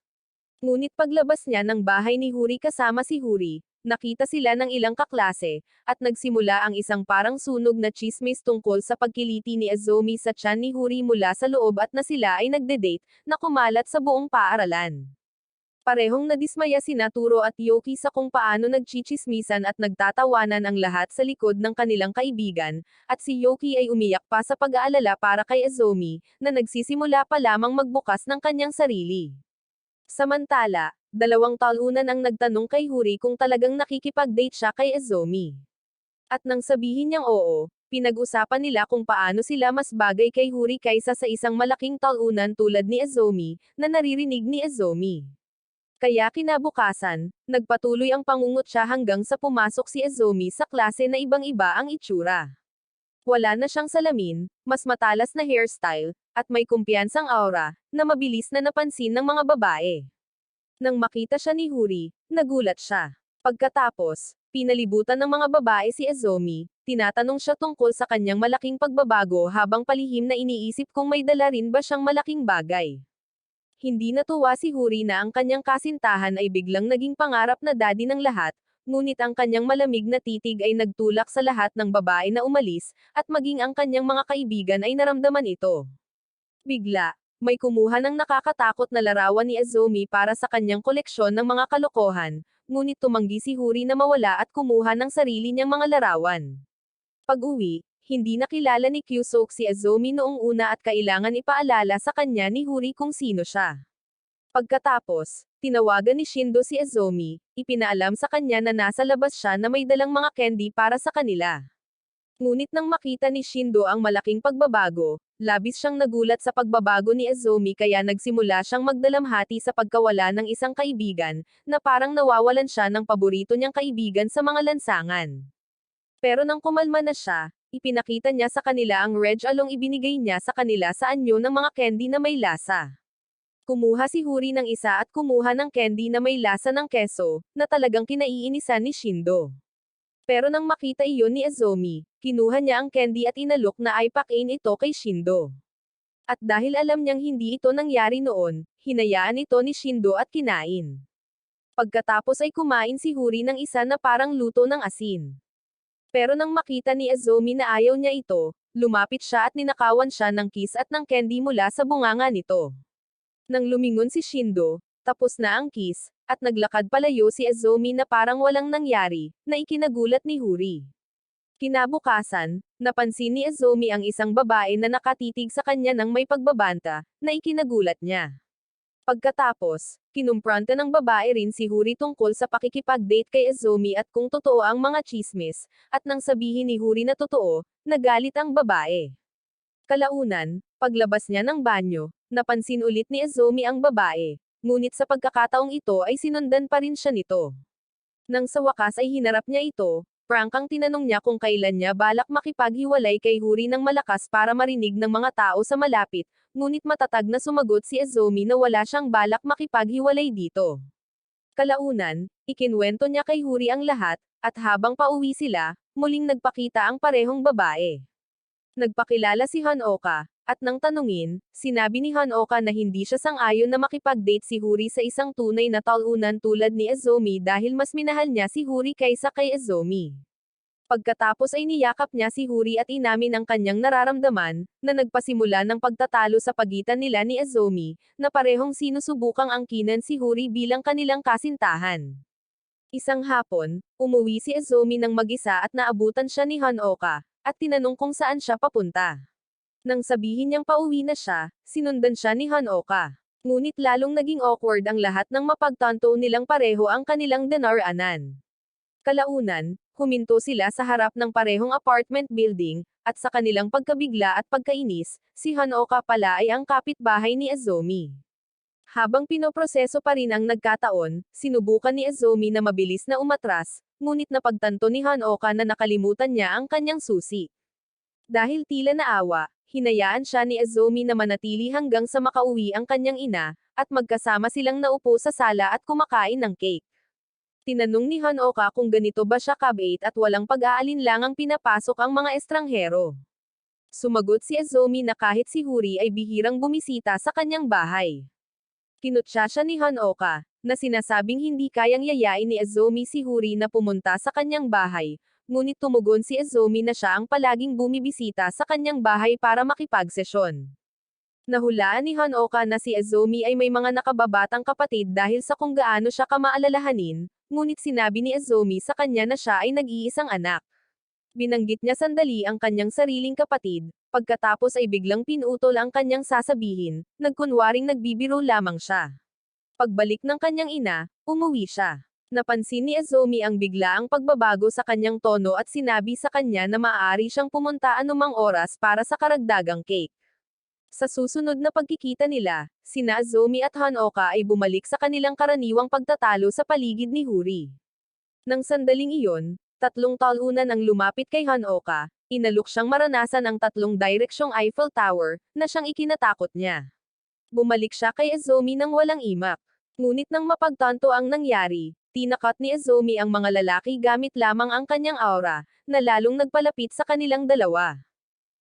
Ngunit paglabas niya ng bahay ni Huri kasama si Huri, nakita sila ng ilang kaklase, at nagsimula ang isang parang sunog na chismis tungkol sa pagkiliti ni Azumi sa tiyan ni Huri mula sa loob at na sila ay nagde-date, na kumalat sa buong paaralan. Parehong nadismaya sina Turo at Yoki sa kung paano nagchichismisan at nagtatawanan ang lahat sa likod ng kanilang kaibigan, at si Yoki ay umiyak pa sa pag-aalala para kay Azumi, na nagsisimula pa lamang magbukas ng kanyang sarili. Samantala, 2 talunan ang nagtanong kay Huri kung talagang nakikipag-date siya kay Azumi. At nang sabihin niyang oo, pinag-usapan nila kung paano sila mas bagay kay Huri kaysa sa isang malaking talunan tulad ni Azumi, na naririnig ni Azumi. Kaya kinabukasan, nagpatuloy ang pangungutya hanggang sa pumasok si Azumi sa klase na ibang-iba ang itsura. Wala na siyang salamin, mas matalas na hairstyle, at may kumpiyansang aura, na mabilis na napansin ng mga babae. Nang makita siya ni Huri, nagulat siya. Pagkatapos, pinalibutan ng mga babae si Azumi, tinatanong siya tungkol sa kanyang malaking pagbabago habang palihim na iniisip kung may dala rin ba siyang malaking bagay. Hindi natuwa si Huri na ang kanyang kasintahan ay biglang naging pangarap na daddy ng lahat, ngunit ang kanyang malamig na titig ay nagtulak sa lahat ng babae na umalis, at maging ang kanyang mga kaibigan ay naramdaman ito. Bigla, may kumuha ng nakakatakot na larawan ni Azumi para sa kanyang koleksyon ng mga kalokohan, ngunit tumanggi si Huri na mawala at kumuha ng sarili niyang mga larawan. Pag-uwi, hindi nakilala ni Kyusok si Azumi noong una at kailangan ipaalala sa kanya ni Huri kung sino siya. Pagkatapos, tinawagan ni Shindo si Azumi, ipinaalam sa kanya na nasa labas siya na may dalang mga candy para sa kanila. Ngunit nang makita ni Shindo ang malaking pagbabago, labis siyang nagulat sa pagbabago ni Azumi kaya nagsimula siyang magdalamhati sa pagkawala ng isang kaibigan, na parang nawawalan siya ng paborito niyang kaibigan sa mga lansangan. Pero nang kumalma na siya, ipinakita niya sa kanila ang red along ibinigay niya sa kanila sa anyo ng mga candy na may lasa. Kumuha si Huri ng isa at kumuha ng candy na may lasa ng keso, na talagang kinaiinisan ni Shindo. Pero nang makita iyon ni Azumi, kinuha niya ang candy at inalok na ipakain ito kay Shindo. At dahil alam niyang hindi ito nangyari noon, hinayaan ito ni Shindo at kinain. Pagkatapos ay kumain si Huri ng isa na parang luto ng asin. Pero nang makita ni Azumi na ayaw niya ito, lumapit siya at ninakawan siya ng kiss at ng candy mula sa bunganga nito. Nang lumingon si Shindo, tapos na ang kiss, at naglakad palayo si Azumi na parang walang nangyari, na ikinagulat ni Huri. Kinabukasan, napansin ni Azumi ang isang babae na nakatitig sa kanya ng may pagbabanta, na ikinagulat niya. Pagkatapos, kinumpronta ng babae rin si Huri tungkol sa pakikipag-date kay Azumi at kung totoo ang mga chismis, at nang sabihin ni Huri na totoo, nagalit ang babae. Kalaunan, paglabas niya ng banyo, napansin ulit ni Azumi ang babae. Ngunit sa pagkakataong ito ay sinundan pa rin siya nito. Nang sa wakas ay hinarap niya ito, prangkang tinanong niya kung kailan niya balak makipaghiwalay kay Huri ng malakas para marinig ng mga tao sa malapit, ngunit matatag na sumagot si Azumi na wala siyang balak makipaghiwalay dito. Kalaunan, ikinwento niya kay Huri ang lahat, at habang pauwi sila, muling nagpakita ang parehong babae. Nagpakilala si Hanoka, at nang tanungin, sinabi ni Hanoka na hindi siya sang-ayon na makipag-date si Huri sa isang tunay na talunan tulad ni Azumi dahil mas minahal niya si Huri kaysa kay Azumi. Pagkatapos ay niyakap niya si Huri at inamin ang kanyang nararamdaman, na nagpasimula ng pagtatalo sa pagitan nila ni Azumi, na parehong sinusubukang angkinan si Huri bilang kanilang kasintahan. Isang hapon, umuwi si Azumi ng mag-isa at naabutan siya ni Hanoka, at tinanong kung saan siya papunta. Nang sabihin niyang pauwi na siya, sinundan siya ni Hanoka. Ngunit lalong naging awkward ang lahat nang mapagtanto nilang pareho ang kanilang dinaranan. Kalaunan, huminto sila sa harap ng parehong apartment building, at sa kanilang pagkabigla at pagkainis, si Hanoka pala ay ang kapitbahay ni Azumi. Habang pinoproseso pa rin ang nagkataon, sinubukan ni Azumi na mabilis na umatras, ngunit napagtanto ni Hanoka na nakalimutan niya ang kanyang susi. Dahil tila naawa, hinayaan siya ni Azumi na manatili hanggang sa makauwi ang kanyang ina, at magkasama silang naupo sa sala at kumakain ng cake. Tinanong ni Hanoka kung ganito ba siya kabait at walang pag-aalinlangang pinapasok ang mga estranghero. Sumagot si Azumi na kahit si Huri ay bihirang bumisita sa kanyang bahay. Kinutya siya ni Hanoka, na sinasabing hindi kayang yayain ni Azumi si Huri na pumunta sa kanyang bahay, ngunit tumugon si Azumi na siya ang palaging bumibisita sa kanyang bahay para makipagsesyon. Nahulaan ni Hanoka na si Azumi ay may mga nakababatang kapatid dahil sa kung gaano siya kamaalalahanin, ngunit sinabi ni Azumi sa kanya na siya ay nag-iisang anak. Binanggit niya sandali ang kanyang sariling kapatid, pagkatapos ay biglang pinutol ang kanyang sasabihin, nagkunwaring nagbibiro lamang siya. Pagbalik ng kanyang ina, umuwi siya. Napansin ni Azumi ang biglaang pagbabago sa kanyang tono at sinabi sa kanya na maaari siyang pumunta anumang oras para sa karagdagang cake. Sa susunod na pagkikita nila, sina Azumi at Hanoka ay bumalik sa kanilang karaniwang pagtatalo sa paligid ni Huri. Nang sandaling iyon, tatlong talunan ang lumapit kay Hanoka, inalok siyang maranasan ang tatlong direksyong Eiffel Tower, na siyang ikinatakot niya. Bumalik siya kay Azumi nang walang imak. Ngunit nang mapagtanto ang nangyari, tinakat ni Azumi ang mga lalaki gamit lamang ang kanyang aura, na lalong nagpalapit sa kanilang dalawa.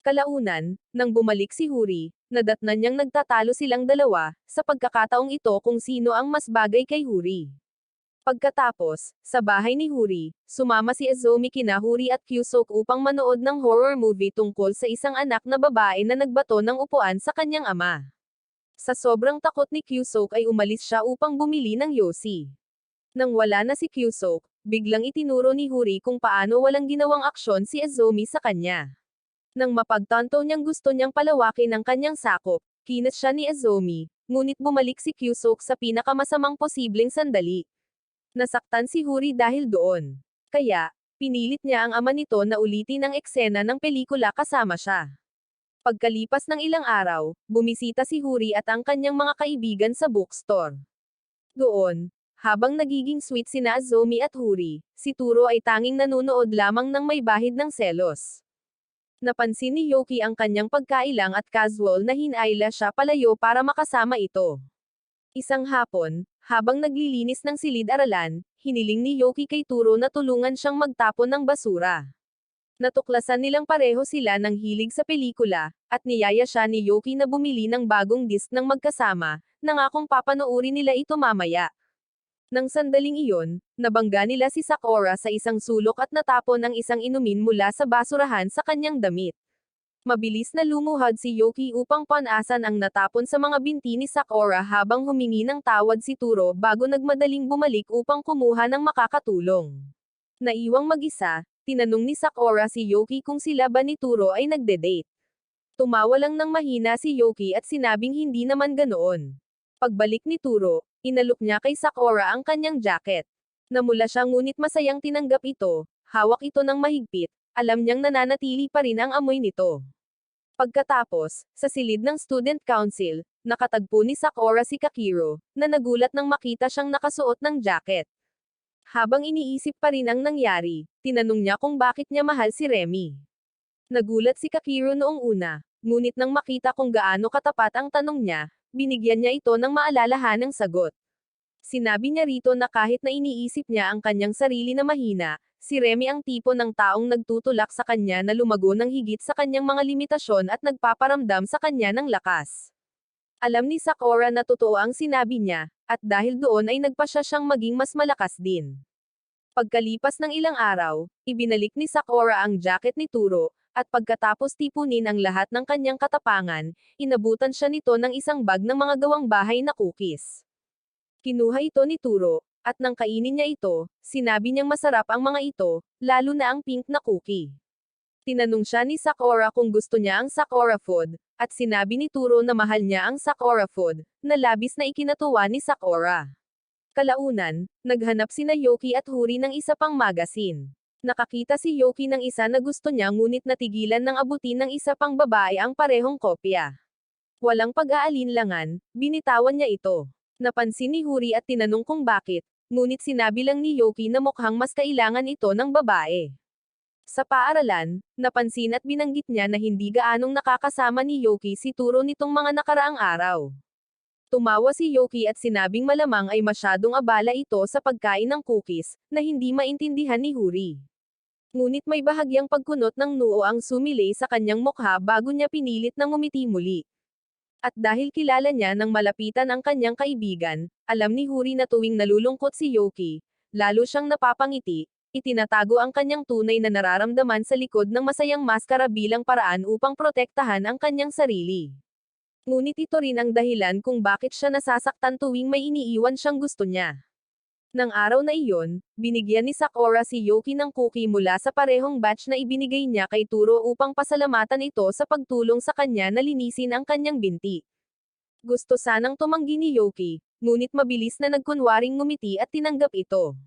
Kalaunan, nang bumalik si Huri, nadatnan niyang nagtatalo silang dalawa, sa pagkakataong ito kung sino ang mas bagay kay Huri. Pagkatapos, sa bahay ni Huri, sumama si Azumi kina Huri at Kyusok upang manood ng horror movie tungkol sa isang anak na babae na nagbato ng upuan sa kanyang ama. Sa sobrang takot ni Kyusok ay umalis siya upang bumili ng yosi. Nang wala na si Kyusok, biglang itinuro ni Huri kung paano walang ginawang aksyon si Azumi sa kanya. Nang mapagtanto niyang gusto niyang palawakin ang kanyang sakop, kinas siya ni Azumi, ngunit bumalik si Kyusok sa pinakamasamang posibleng sandali. Nasaktan si Huri dahil doon. Kaya, pinilit niya ang ama nito na ulitin ang eksena ng pelikula kasama siya. Pagkalipas ng ilang araw, bumisita si Huri at ang kanyang mga kaibigan sa bookstore. Doon, habang nagiging sweet sina Azumi at Huri, si Turo ay tanging nanunood lamang ng may bahid ng selos. Napansin ni Yoki ang kanyang pagkailang at casual na hinayla siya palayo para makasama ito. Isang hapon, habang naglilinis ng silid-aralan, hiniling ni Yoki kay Turo na tulungan siyang magtapon ng basura. Natuklasan nilang pareho sila ng hilig sa pelikula, at niyaya siya ni Yoki na bumili ng bagong disc ng magkasama, nangakong papanoorin nila ito mamaya. Nang sandaling iyon, nabangga nila si Sakura sa isang sulok at natapon ang isang inumin mula sa basurahan sa kanyang damit. Mabilis na lumuhad si Yoki upang panasan ang natapon sa mga binti ni Sakura habang humingi ng tawad si Turo bago nagmadaling bumalik upang kumuha ng makakatulong. Naiwang mag-isa, tinanong ni Sakura si Yoki kung sila ba ni Turo ay nagde-date. Tumawa lang ng mahina si Yoki at sinabing hindi naman ganoon. Pagbalik ni Turo, inalok niya kay Sakura ang kanyang jacket. Namula siya ngunit masayang tinanggap ito, hawak ito ng mahigpit, alam niyang nananatili pa rin ang amoy nito. Pagkatapos, sa silid ng student council, nakatagpo ni Sakura si Kakiro, na nagulat nang makita siyang nakasuot ng jacket. Habang iniisip pa rin ang nangyari, tinanong niya kung bakit niya mahal si Remy. Nagulat si Kakiro noong una, ngunit nang makita kung gaano katapat ang tanong niya, binigyan niya ito ng maalalahanang sagot. Sinabi niya rito na kahit na iniisip niya ang kanyang sarili na mahina, si Remy ang tipo ng taong nagtutulak sa kanya na lumago ng higit sa kanyang mga limitasyon at nagpaparamdam sa kanya ng lakas. Alam ni Sakura na totoo ang sinabi niya, at dahil doon ay nagpasya siyang maging mas malakas din. Pagkalipas ng ilang araw, ibinalik ni Sakura ang jacket ni Turo, at pagkatapos tipunin ang lahat ng kanyang katapangan, inabutan siya nito ng isang bag ng mga gawang bahay na cookies. Kinuha ito ni Turo, at nang kainin niya ito, sinabi niyang masarap ang mga ito, lalo na ang pink na cookie. Tinanong siya ni Sakura kung gusto niya ang Sakura food, at sinabi ni Turo na mahal niya ang Sakura food, na labis na ikinatuwa ni Sakura. Kalaunan, naghanap sina Yoki at Huri ng isa pang magazine. Nakakita si Yoki ng isa na gusto niya ngunit natigilan ng abutin ng isa pang babae ang parehong kopya. Walang pag-aalinlangan, binitawan niya ito. Napansin ni Huri at tinanong kung bakit, ngunit sinabi lang ni Yoki na mukhang mas kailangan ito ng babae. Sa paaralan, napansin at binanggit niya na hindi gaanong nakakasama ni Yoki si Turo nitong mga nakaraang araw. Tumawa si Yoki at sinabing malamang ay masyadong abala ito sa pagkain ng cookies, na hindi maintindihan ni Huri. Ngunit may bahagyang pagkunot ng noo ang sumilay sa kanyang mukha bago niya pinilit na ngumiti muli. At dahil kilala niya nang malapitan ang kanyang kaibigan, alam ni Huri na tuwing nalulungkot si Yoki, lalo siyang napapangiti, itinatago ang kanyang tunay na nararamdaman sa likod ng masayang maskara bilang paraan upang protektahan ang kanyang sarili. Ngunit ito rin ang dahilan kung bakit siya nasasaktan tuwing may iniiwan siyang gusto niya. Nang araw na iyon, binigyan ni Sakura si Yoki ng cookie mula sa parehong batch na ibinigay niya kay Turo upang pasalamatan ito sa pagtulong sa kanya na linisin ang kanyang binti. Gusto sanang tumanggi ni Yoki, ngunit mabilis na nagkunwaring ngumiti at tinanggap ito.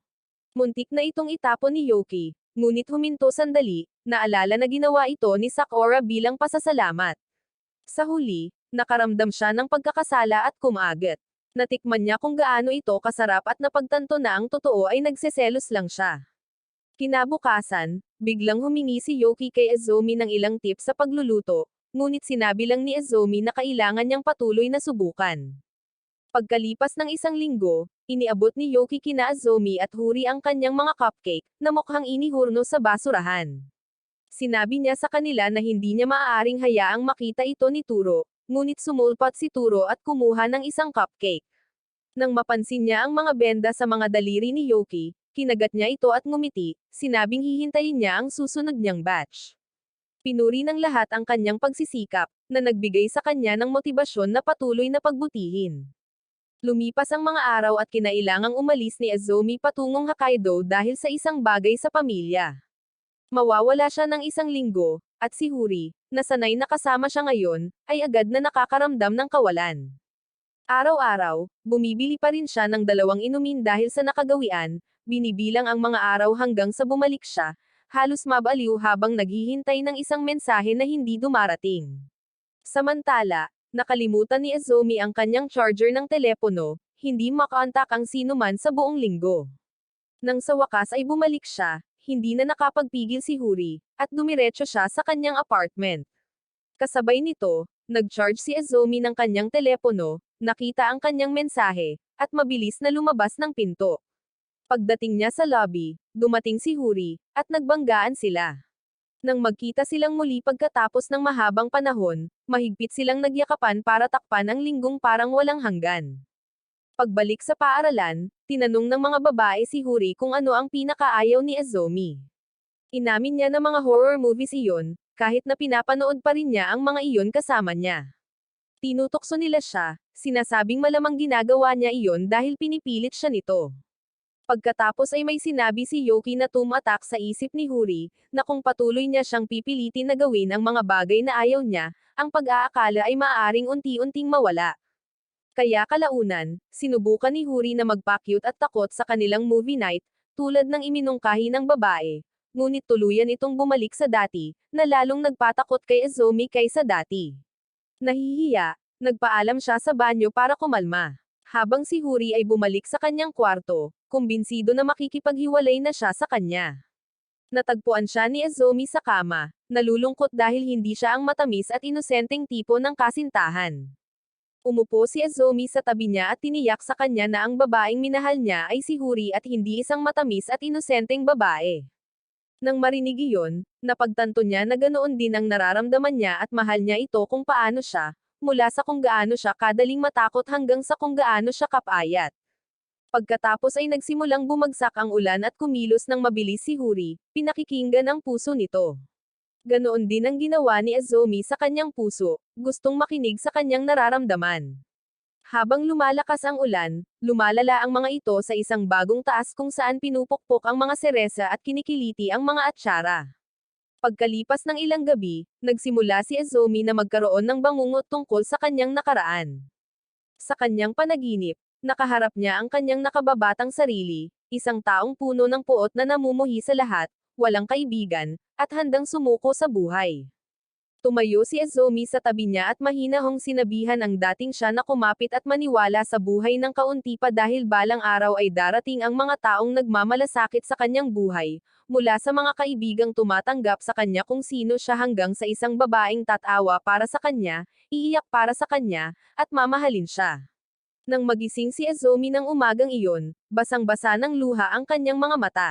Muntik na itong itapon ni Yoki, ngunit huminto sandali, naalala na ginawa ito ni Sakura bilang pasasalamat. Sa huli, nakaramdam siya ng pagkakasala at kumagat. Natikman niya kung gaano ito kasarap at napagtanto na ang totoo ay nagseselos lang siya. Kinabukasan, biglang humingi si Yoki kay Azumi ng ilang tips sa pagluluto, ngunit sinabi lang ni Azumi na kailangan niyang patuloy na subukan. Pagkalipas ng isang linggo, iniabot ni Yoki kina Azumi at Huri ang kanyang mga cupcake, na mukhang inihurno sa basurahan. Sinabi niya sa kanila na hindi niya maaaring hayaang makita ito ni Turo, ngunit sumulpat si Turo at kumuha ng isang cupcake. Nang mapansin niya ang mga benda sa mga daliri ni Yoki, kinagat niya ito at ngumiti, sinabing hihintayin niya ang susunod niyang batch. Pinuri ng lahat ang kanyang pagsisikap, na nagbigay sa kanya ng motibasyon na patuloy na pagbutihin. Lumipas ang mga araw at kinailangang umalis ni Azumi patungong Hokkaido dahil sa isang bagay sa pamilya. Mawawala siya ng isang linggo, at si Huri, na sanay na kasama siya ngayon, ay agad na nakakaramdam ng kawalan. Araw-araw, bumibili pa rin siya ng 2 inumin dahil sa nakagawian, binibilang ang mga araw hanggang sa bumalik siya, halos mabaliw habang naghihintay ng isang mensahe na hindi dumarating. Samantala, nakalimutan ni Azumi ang kanyang charger ng telepono, hindi makontak ang sino man sa buong linggo. Nang sa wakas ay bumalik siya, hindi na nakapagpigil si Huri, at dumiretso siya sa kanyang apartment. Kasabay nito, nag-charge si Azumi ng kanyang telepono, nakita ang kanyang mensahe, at mabilis na lumabas ng pinto. Pagdating niya sa lobby, dumating si Huri, at nagbanggaan sila. Nang magkita silang muli pagkatapos ng mahabang panahon, mahigpit silang nagyakapan para takpan ang linggong parang walang hanggan. Pagbalik sa paaralan, tinanong ng mga babae si Huri kung ano ang pinakaayaw ni Azumi. Inamin niya na mga horror movies iyon, kahit na pinapanood pa rin niya ang mga iyon kasama niya. Tinutokso nila siya, sinasabing malamang ginagawa niya iyon dahil pinipilit siya nito. Pagkatapos ay may sinabi si Yoki na tumatak sa isip ni Huri, na kung patuloy niya siyang pipilitin na gawin ang mga bagay na ayaw niya, ang pag-aakala ay maaaring unti-unting mawala. Kaya kalaunan, sinubukan ni Huri na magpa-cute at takot sa kanilang movie night, tulad ng iminungkahi ng babae, ngunit tuluyan itong bumalik sa dati, na lalong nagpatakot kay Azumi kaysa dati. Nahihiya, nagpaalam siya sa banyo para kumalma. Habang si Huri ay bumalik sa kanyang kwarto, kumbinsido na makikipaghiwalay na siya sa kanya. Natagpuan siya ni Azumi sa kama, nalulungkot dahil hindi siya ang matamis at inosenteng tipo ng kasintahan. Umupo si Azumi sa tabi niya at tiniyak sa kanya na ang babaeng minahal niya ay si Huri at hindi isang matamis at inosenteng babae. Nang marinig iyon, napagtanto niya na ganoon din ang nararamdaman niya at mahal niya ito kung paano siya, mula sa kung gaano siya kadaling matakot hanggang sa kung gaano siya kapayat. Pagkatapos ay nagsimulang bumagsak ang ulan at kumilos ng mabilis si Huri, pinakikinggan ang puso nito. Ganoon din ang ginawa ni Azumi sa kanyang puso, gustong makinig sa kanyang nararamdaman. Habang lumalakas ang ulan, lumalala ang mga ito sa isang bagong taas kung saan pinupukpok ang mga seresa at kinikiliti ang mga atsara. Pagkalipas ng ilang gabi, nagsimula si Azumi na magkaroon ng bangungot tungkol sa kanyang nakaraan. Sa kanyang panaginip, nakaharap niya ang kanyang nakababatang sarili, isang taong puno ng puot na namumuhi sa lahat, walang kaibigan, at handang sumuko sa buhay. Tumayo si Azumi sa tabi niya at mahinahong sinabihan ang dating siya na kumapit at maniwala sa buhay ng kaunti pa dahil balang araw ay darating ang mga taong nagmamalasakit sa kanyang buhay, mula sa mga kaibigang tumatanggap sa kanya kung sino siya hanggang sa isang babaeng tatawa para sa kanya, iiyak para sa kanya, at mamahalin siya. Nang magising si Azumi ng umagang iyon, basang-basa ng luha ang kanyang mga mata.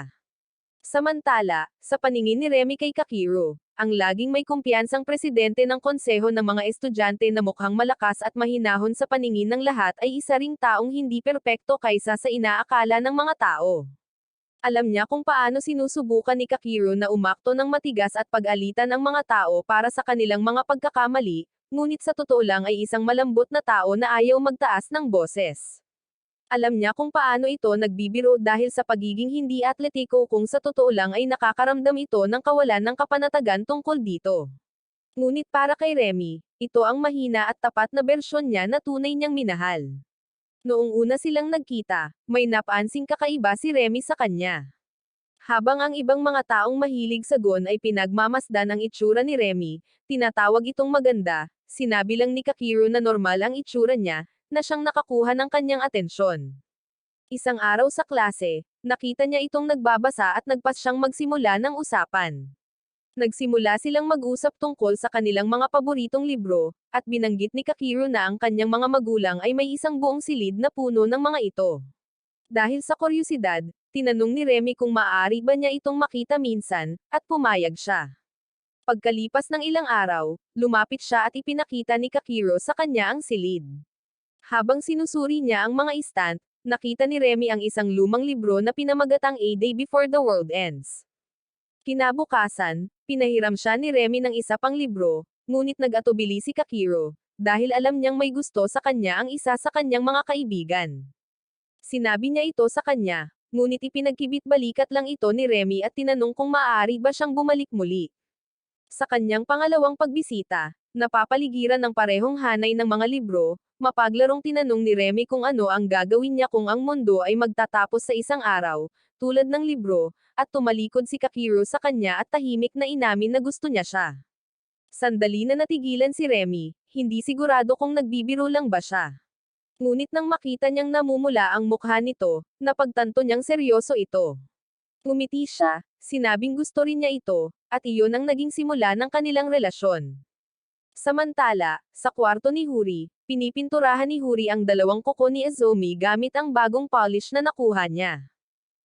Samantala, sa paningin ni Remy kay Kakiro, ang laging may kumpiyansang presidente ng konseho ng mga estudyante na mukhang malakas at mahinahon sa paningin ng lahat ay isa ring taong hindi perpekto kaysa sa inaakala ng mga tao. Alam niya kung paano sinusubukan ni Kakiro na umakto ng matigas at pag-alitan ang mga tao para sa kanilang mga pagkakamali, ngunit sa totoo lang ay isang malambot na tao na ayaw magtaas ng boses. Alam niya kung paano ito nagbibiro dahil sa pagiging hindi atletiko kung sa totoo lang ay nakakaramdam ito ng kawalan ng kapanatagan tungkol dito. Ngunit para kay Remy, ito ang mahina at tapat na bersyon niya na tunay niyang minahal. Noong una silang nagkita, may napansing kakaiba si Remy sa kanya. Habang ang ibang mga taong mahilig sa gon ay pinagmamasdan ang itsura ni Remy, tinatawag itong maganda, sinabi lang ni Kakiro na normal ang itsura niya, na siyang nakakuha ng kanyang atensyon. Isang araw sa klase, nakita niya itong nagbabasa at nagpas siyang magsimula ng usapan. Nagsimula silang mag-usap tungkol sa kanilang mga paboritong libro, at binanggit ni Kakiro na ang kanyang mga magulang ay may isang buong silid na puno ng mga ito. Dahil sa kuryosidad, tinanong ni Remy kung maaari ba niya itong makita minsan, at pumayag siya. Pagkalipas ng ilang araw, lumapit siya at ipinakita ni Kakiro sa kanya ang silid. Habang sinusuri niya ang mga istant, nakita ni Remy ang isang lumang libro na pinamagatang A Day Before the World Ends. Kinabukasan, pinahiram siya ni Remy ng isa pang libro, ngunit nag-atubili si Kakiro, dahil alam niyang may gusto sa kanya ang isa sa kanyang mga kaibigan. Sinabi niya ito sa kanya, ngunit ipinagkibit-balikat lang ito ni Remy at tinanong kung maaari ba siyang bumalik muli. Sa kanyang pangalawang pagbisita, napapaligiran ng parehong hanay ng mga libro, mapaglarong tinanong ni Remy kung ano ang gagawin niya kung ang mundo ay magtatapos sa isang araw, tulad ng libro, at tumalikod si Kakiro sa kanya at tahimik na inamin na gusto niya siya. Sandali na natigilan si Remy, hindi sigurado kung nagbibiro lang ba siya. Ngunit nang makita niyang namumula ang mukha nito, napagtanto niyang seryoso ito. Ngumiti siya, sinabing gusto rin niya ito, at iyon ang naging simula ng kanilang relasyon. Samantala, sa kwarto ni Huri, pinipinturahan ni Huri ang dalawang kuko ni Azumi gamit ang bagong polish na nakuha niya.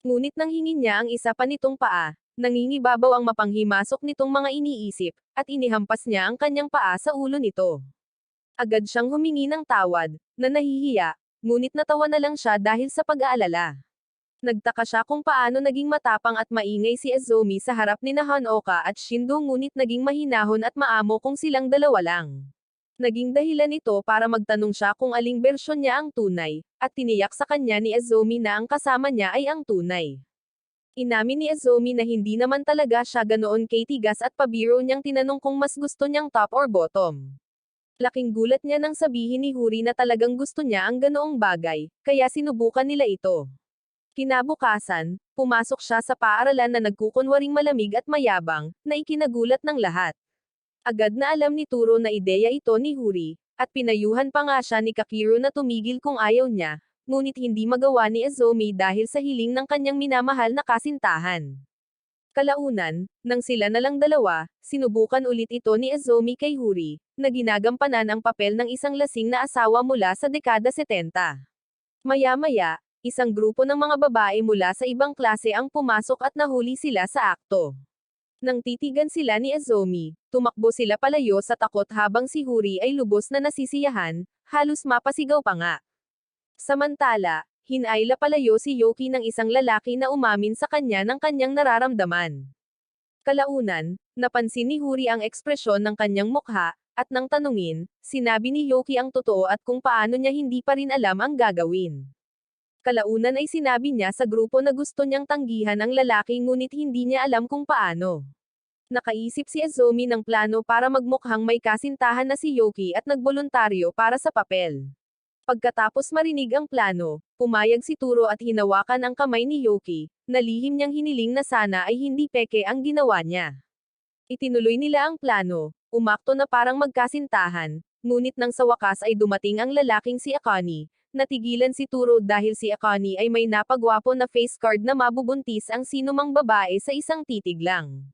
Ngunit nang hingin niya ang isa pa nitong paa, nangingibabaw ang mapanghimasok nitong mga iniisip, at inihampas niya ang kanyang paa sa ulo nito. Agad siyang humingi ng tawad, na nahihiya, ngunit natawa na lang siya dahil sa pag-aalala. Nagtaka siya kung paano naging matapang at maingay si Azumi sa harap ni Hanaoka at Shindo ngunit naging mahinahon at maamo kung silang dalawa lang. Naging dahilan ito para magtanong siya kung aling bersyon niya ang tunay, at tiniyak sa kanya ni Azumi na ang kasama niya ay ang tunay. Inamin ni Azumi na hindi naman talaga siya ganoon katigas at pabiro niyang tinanong kung mas gusto niyang top or bottom. Laking gulat niya nang sabihin ni Huri na talagang gusto niya ang ganoong bagay, kaya sinubukan nila ito. Kinabukasan, pumasok siya sa paaralan na nagkukunwaring malamig at mayabang, na ikinagulat ng lahat. Agad na alam ni Turo na ideya ito ni Huri, at pinayuhan pa nga siya ni Kakiru na tumigil kung ayaw niya, ngunit hindi magawa ni Azumi dahil sa hiling ng kanyang minamahal na kasintahan. Kalaunan, nang sila na lang dalawa, sinubukan ulit ito ni Azumi kay Huri, na ginagampanan ang papel ng isang lasing na asawa mula sa dekada 70. Maya-maya, isang grupo ng mga babae mula sa ibang klase ang pumasok at nahuli sila sa akto. Nang titigan sila ni Azumi, tumakbo sila palayo sa takot habang si Huri ay lubos na nasisiyahan, halos mapasigaw pa nga. Samantala, hinayla palayo si Yoki ng isang lalaki na umamin sa kanya ng kanyang nararamdaman. Kalaunan, napansin ni Huri ang ekspresyon ng kanyang mukha, at nang tanungin, sinabi ni Yoki ang totoo at kung paano niya hindi pa rin alam ang gagawin. Kalaunan ay sinabi niya sa grupo na gusto niyang tanggihan ang lalaki ngunit hindi niya alam kung paano. Nakaisip si Azumi ng plano para magmukhang may kasintahan na si Yoki at nagboluntaryo para sa papel. Pagkatapos marinig ang plano, pumayag si Turo at hinawakan ang kamay ni Yoki, na lihim niyang hiniling na sana ay hindi peke ang ginawa niya. Itinuloy nila ang plano, umakto na parang magkasintahan, ngunit nang sa wakas ay dumating ang lalaking si Akane. Natigilan si Turo dahil si Akane ay may napagwapo na face card na mabubuntis ang sinumang babae sa isang titig lang.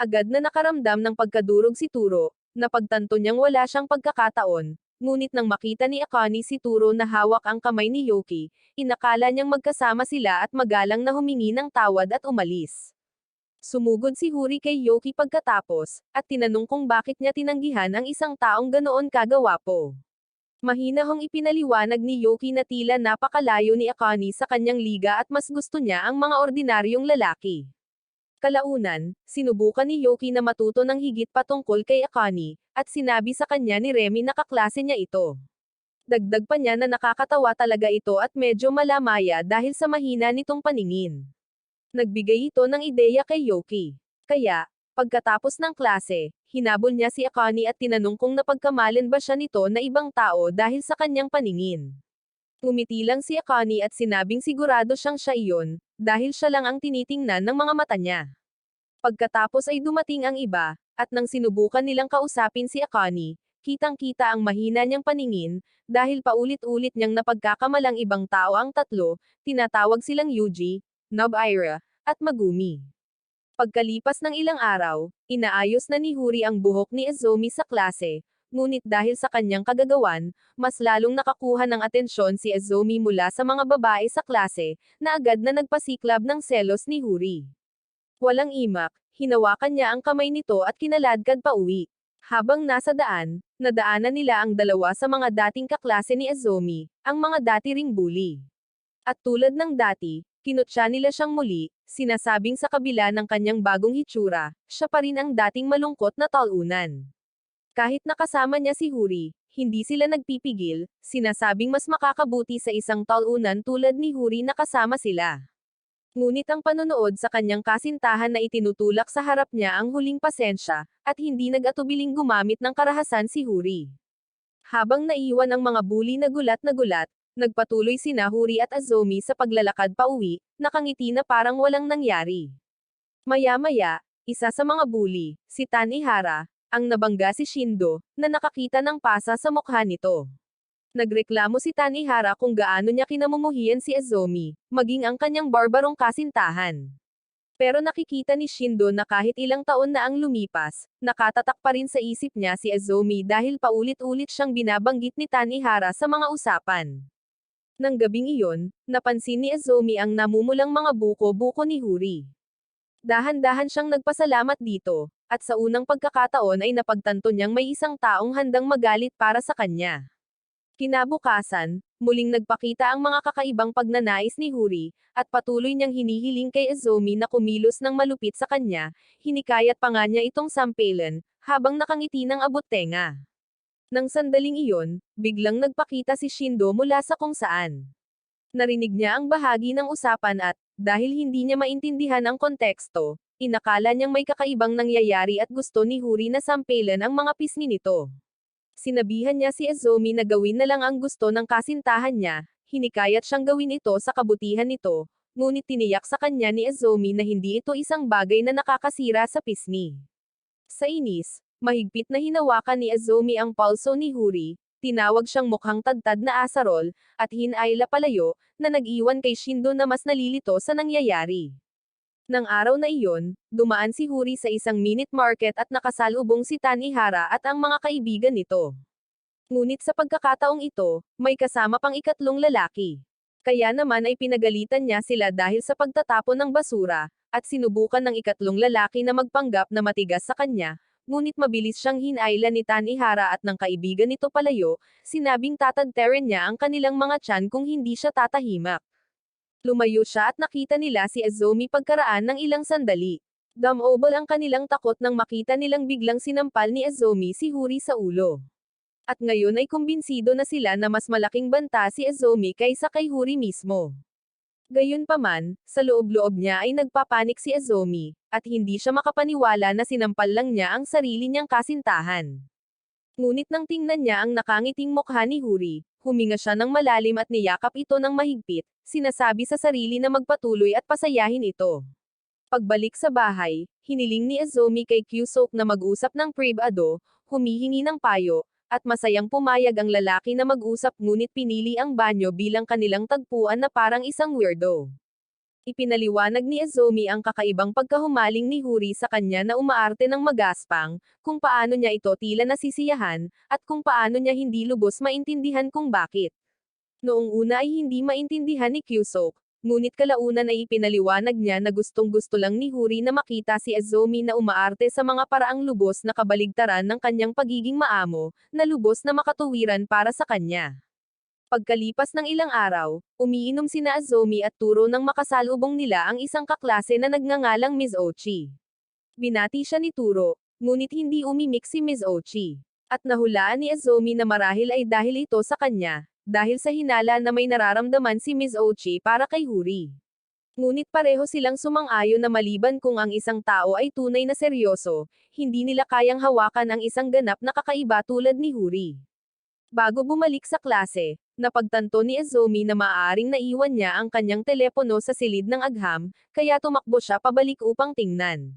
Agad na nakaramdam ng pagkadurog si Turo, napagtanto niyang wala siyang pagkakataon, ngunit nang makita ni Akane si Turo na hawak ang kamay ni Yoki, inakala niyang magkasama sila at magalang na humingi ng tawad at umalis. Sumugod si Huri kay Yoki pagkatapos, at tinanong kung bakit niya tinanggihan ang isang taong ganoon kagawapo. Mahinahong ipinaliwanag ni Yoki na tila napakalayo ni Akane sa kanyang liga at mas gusto niya ang mga ordinaryong lalaki. Kalaunan, sinubukan ni Yoki na matuto ng higit patungkol kay Akane, at sinabi sa kanya ni Remy na kaklase niya ito. Dagdag pa niya na nakakatawa talaga ito at medyo malamaya dahil sa mahina nitong paningin. Nagbigay ito ng ideya kay Yoki. Kaya, pagkatapos ng klase, hinabol niya si Akane at tinanong kung napagkamalan ba siya nito na ibang tao dahil sa kanyang paningin. Ngumiti lang si Akane at sinabing sigurado siyang siya iyon, dahil siya lang ang tinitingnan ng mga mata niya. Pagkatapos ay dumating ang iba, at nang sinubukan nilang kausapin si Akane, kitang-kita ang mahina niyang paningin, dahil paulit-ulit niyang napagkakamalang ibang tao ang tatlo, tinatawag silang Yuji, Nobuira, at Megumi. Pagkalipas ng ilang araw, inaayos na ni Huri ang buhok ni Azumi sa klase, ngunit dahil sa kanyang kagagawan, mas lalong nakakuha ng atensyon si Azumi mula sa mga babae sa klase, na agad na nagpasiklab ng selos ni Huri. Walang imak, hinawakan niya ang kamay nito at kinaladkad pa uwi. Habang nasa daan, nadaanan nila ang dalawa sa mga dating kaklase ni Azumi, ang mga dati ring bully. At tulad ng dati, kinutya nila siyang muli, sinasabing sa kabila ng kanyang bagong hitsura, siya pa rin ang dating malungkot na talunan. Kahit nakasama niya si Huri, hindi sila nagpipigil, sinasabing mas makakabuti sa isang talunan tulad ni Huri na kasama sila. Ngunit ang panonood sa kanyang kasintahan na itinutulak sa harap niya ang huling pasensya, at hindi nag-atubiling gumamit ng karahasan si Huri. Habang naiwan ang mga bully na gulat, nagpatuloy sina Huri at Azumi sa paglalakad pa uwi, nakangiti na parang walang nangyari. Maya-maya, isa sa mga bully, si Tanihara, ang nabangga si Shindo, na nakakita ng pasa sa mukha nito. Nagreklamo si Tanihara kung gaano niya kinamumuhian si Azumi, maging ang kanyang barbarong kasintahan. Pero nakikita ni Shindo na kahit ilang taon na ang lumipas, nakatatak pa rin sa isip niya si Azumi dahil paulit-ulit siyang binabanggit ni Tanihara sa mga usapan. Nang gabing iyon, napansin ni Azumi ang namumulang mga buko-buko ni Huri. Dahan-dahan siyang nagpasalamat dito, at sa unang pagkakataon ay napagtanto niyang may isang taong handang magalit para sa kanya. Kinabukasan, muling nagpakita ang mga kakaibang pagnanais ni Huri, at patuloy niyang hinihiling kay Azumi na kumilos ng malupit sa kanya, hinikayat pa nga niya itong sampelan, habang nakangiti ng abot-tenga. Nang sandaling iyon, biglang nagpakita si Shindo mula sa kung saan. Narinig niya ang bahagi ng usapan at, dahil hindi niya maintindihan ang konteksto, inakala niyang may kakaibang nangyayari at gusto ni Huri na sampelan ang mga pisngi nito. Sinabihan niya si Azumi na gawin na lang ang gusto ng kasintahan niya, hinikayat siyang gawin ito sa kabutihan nito, ngunit tiniyak sa kanya ni Azumi na hindi ito isang bagay na nakakasira sa pisngi. Sa inis, mahigpit na hinawakan ni Azumi ang pulso ni Huri, tinawag siyang mukhang tadtad na asarol, at hinayla palayo, na nag-iwan kay Shindo na mas nalilito sa nangyayari. Nang araw na iyon, dumaan si Huri sa isang minute market at nakasalubong si Tanihara at ang mga kaibigan nito. Ngunit sa pagkakataong ito, may kasama pang ikatlong lalaki. Kaya naman ay pinagalitan niya sila dahil sa pagtatapon ng basura, at sinubukan ng ikatlong lalaki na magpanggap na matigas sa kanya, ngunit mabilis siyang hinayla ni Tanihara at ng kaibigan nito palayo, sinabing tatadterin niya ang kanilang mga tiyan kung hindi siya tatahimak. Lumayo siya at nakita nila si Azumi pagkaraan ng ilang sandali. Damobol ang kanilang takot nang makita nilang biglang sinampal ni Azumi si Huri sa ulo. At ngayon ay kumbinsido na sila na mas malaking banta si Azumi kaysa kay Huri mismo. Gayunpaman, sa loob-loob niya ay nagpapanik si Azumi, at hindi siya makapaniwala na sinampal lang niya ang sarili niyang kasintahan. Ngunit nang tingnan niya ang nakangiting mukha ni Huri, huminga siya ng malalim at niyakap ito ng mahigpit, sinasabi sa sarili na magpatuloy at pasayahin ito. Pagbalik sa bahay, hiniling ni Azumi kay Kyusok na mag-usap ng privado, humihingi ng payo, at masayang pumayag ang lalaki na mag-usap ngunit pinili ang banyo bilang kanilang tagpuan na parang isang weirdo. Ipinaliwanag ni Azumi ang kakaibang pagkahumaling ni Huri sa kanya na umaarte ng magaspang, kung paano niya ito tila nasisiyahan, at kung paano niya hindi lubos maintindihan kung bakit. Noong una ay hindi maintindihan ni Kyusok, ngunit kalaunan ay ipinaliwanag niya na gustong-gusto lang ni Huri na makita si Azumi na umaarte sa mga paraang lubos na kabaligtaran ng kanyang pagiging maamo, na lubos na makatuwiran para sa kanya. Pagkalipas ng ilang araw, umiinom sina Azumi at Turo nang makasalubong nila ang isang kaklase na nagngangalang Ms. Ochi. Binati siya ni Turo, ngunit hindi umimik si Ms. Ochi. At nahulaan ni Azumi na marahil ay dahil ito sa kanya, dahil sa hinala na may nararamdaman si Ms. Ochi para kay Huri. Ngunit pareho silang sumang-ayon na maliban kung ang isang tao ay tunay na seryoso, hindi nila kayang hawakan ang isang ganap na kakaiba tulad ni Huri. Bago bumalik sa klase, napagtanto ni Azumi na maaaring naiwan niya ang kanyang telepono sa silid ng agham, kaya tumakbo siya pabalik upang tingnan.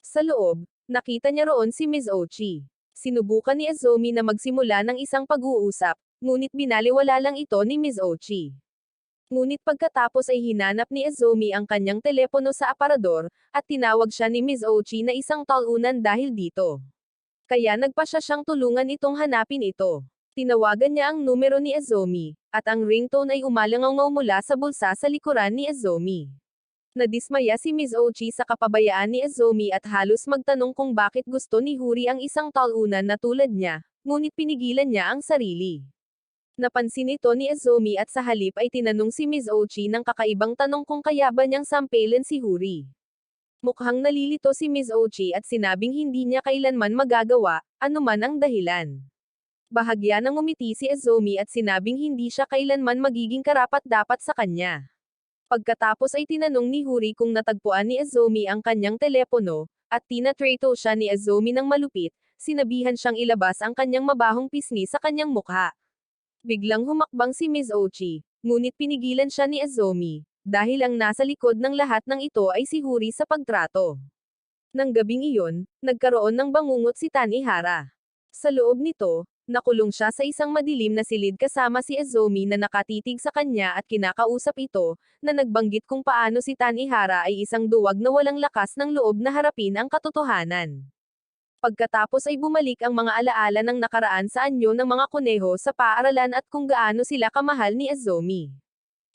Sa loob, nakita niya roon si Ms. Ochi. Sinubukan ni Azumi na magsimula ng isang pag-uusap, ngunit binaliwala lang ito ni Ms. Ochi. Ngunit pagkatapos ay hinanap ni Azumi ang kanyang telepono sa aparador, at tinawag siya ni Ms. Ochi na isang talunan dahil dito. Kaya nagpa siya siyang tulungan itong hanapin ito. Tinawagan niya ang numero ni Azumi, at ang ringtone ay umalangaw mula sa bulsa sa likuran ni Azumi. Nadismaya si Ms. Ochi sa kapabayaan ni Azumi at halos magtanong kung bakit gusto ni Huri ang isang talunan na tulad niya, ngunit pinigilan niya ang sarili. Napansin ito ni Azumi at sa halip ay tinanong si Ms. Ochi ng kakaibang tanong kung kaya ba niyang sampalin si Huri. Mukhang nalilito si Ms. Ochi at sinabing hindi niya kailanman magagawa, anuman ang dahilan. Bahagya nang umiti si Azumi at sinabing hindi siya kailanman magiging karapat-dapat sa kanya. Pagkatapos ay tinanong ni Huri kung natagpuan ni Azumi ang kanyang telepono, at tinatrato siya ni Azumi ng malupit, sinabihan siyang ilabas ang kanyang mabahong pisngi sa kanyang mukha. Biglang humakbang si Ms. Ochi, ngunit pinigilan siya ni Azumi, dahil ang nasa likod ng lahat ng ito ay si Huri sa pagtrato. Nang gabing iyon, nagkaroon ng bangungot si Tanihara. Sa loob nito, nakulong siya sa isang madilim na silid kasama si Azumi na nakatitig sa kanya at kinakausap ito, na nagbanggit kung paano si Tanihara ay isang duwag na walang lakas ng loob na harapin ang katotohanan. Pagkatapos ay bumalik ang mga alaala ng nakaraan sa anyo ng mga kuneho sa paaralan at kung gaano sila kamahal ni Azumi.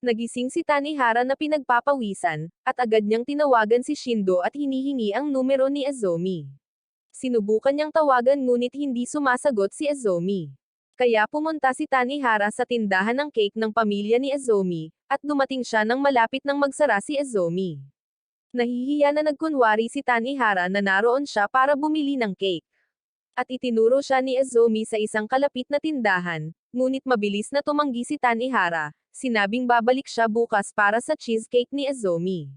Nagising si Tanihara na pinagpapawisan, at agad niyang tinawagan si Shindo at hinihingi ang numero ni Azumi. Sinubukan niyang tawagan ngunit hindi sumasagot si Azumi. Kaya pumunta si Tanihara sa tindahan ng cake ng pamilya ni Azumi, at dumating siya nang malapit nang magsara si Azumi. Nahihiya na nagkunwari si Tanihara na naroon siya para bumili ng cake. At itinuro siya ni Azumi sa isang kalapit na tindahan, ngunit mabilis na tumanggi si Tanihara, sinabing babalik siya bukas para sa cheesecake ni Azumi.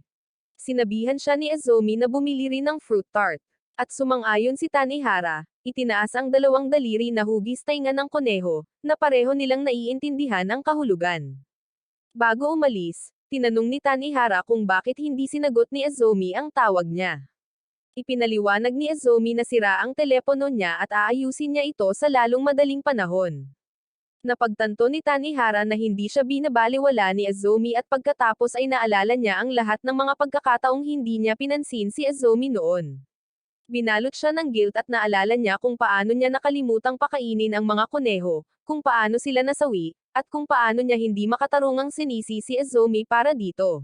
Sinabihan siya ni Azumi na bumili rin ng fruit tart. At sumang-ayon si Tanihara, itinaas ang dalawang daliri na hugis tainga ng kuneho, na pareho nilang naiintindihan ang kahulugan. Bago umalis, Tinanong ni Tanihara kung bakit hindi sinagot ni Azumi ang tawag niya. Ipinaliwanag ni Azumi na sira ang telepono niya at aayusin niya ito sa lalong madaling panahon. Napagtanto ni Tanihara na hindi siya binabalewala ni Azumi at pagkatapos ay naalala niya ang lahat ng mga pagkakataong hindi niya pinansin si Azumi noon. Binalot siya ng guilt at naalala niya kung paano niya nakalimutang pakainin ang mga kuneho, kung paano sila nasawi, at kung paano niya hindi makatarungang sinisi si Azumi para dito.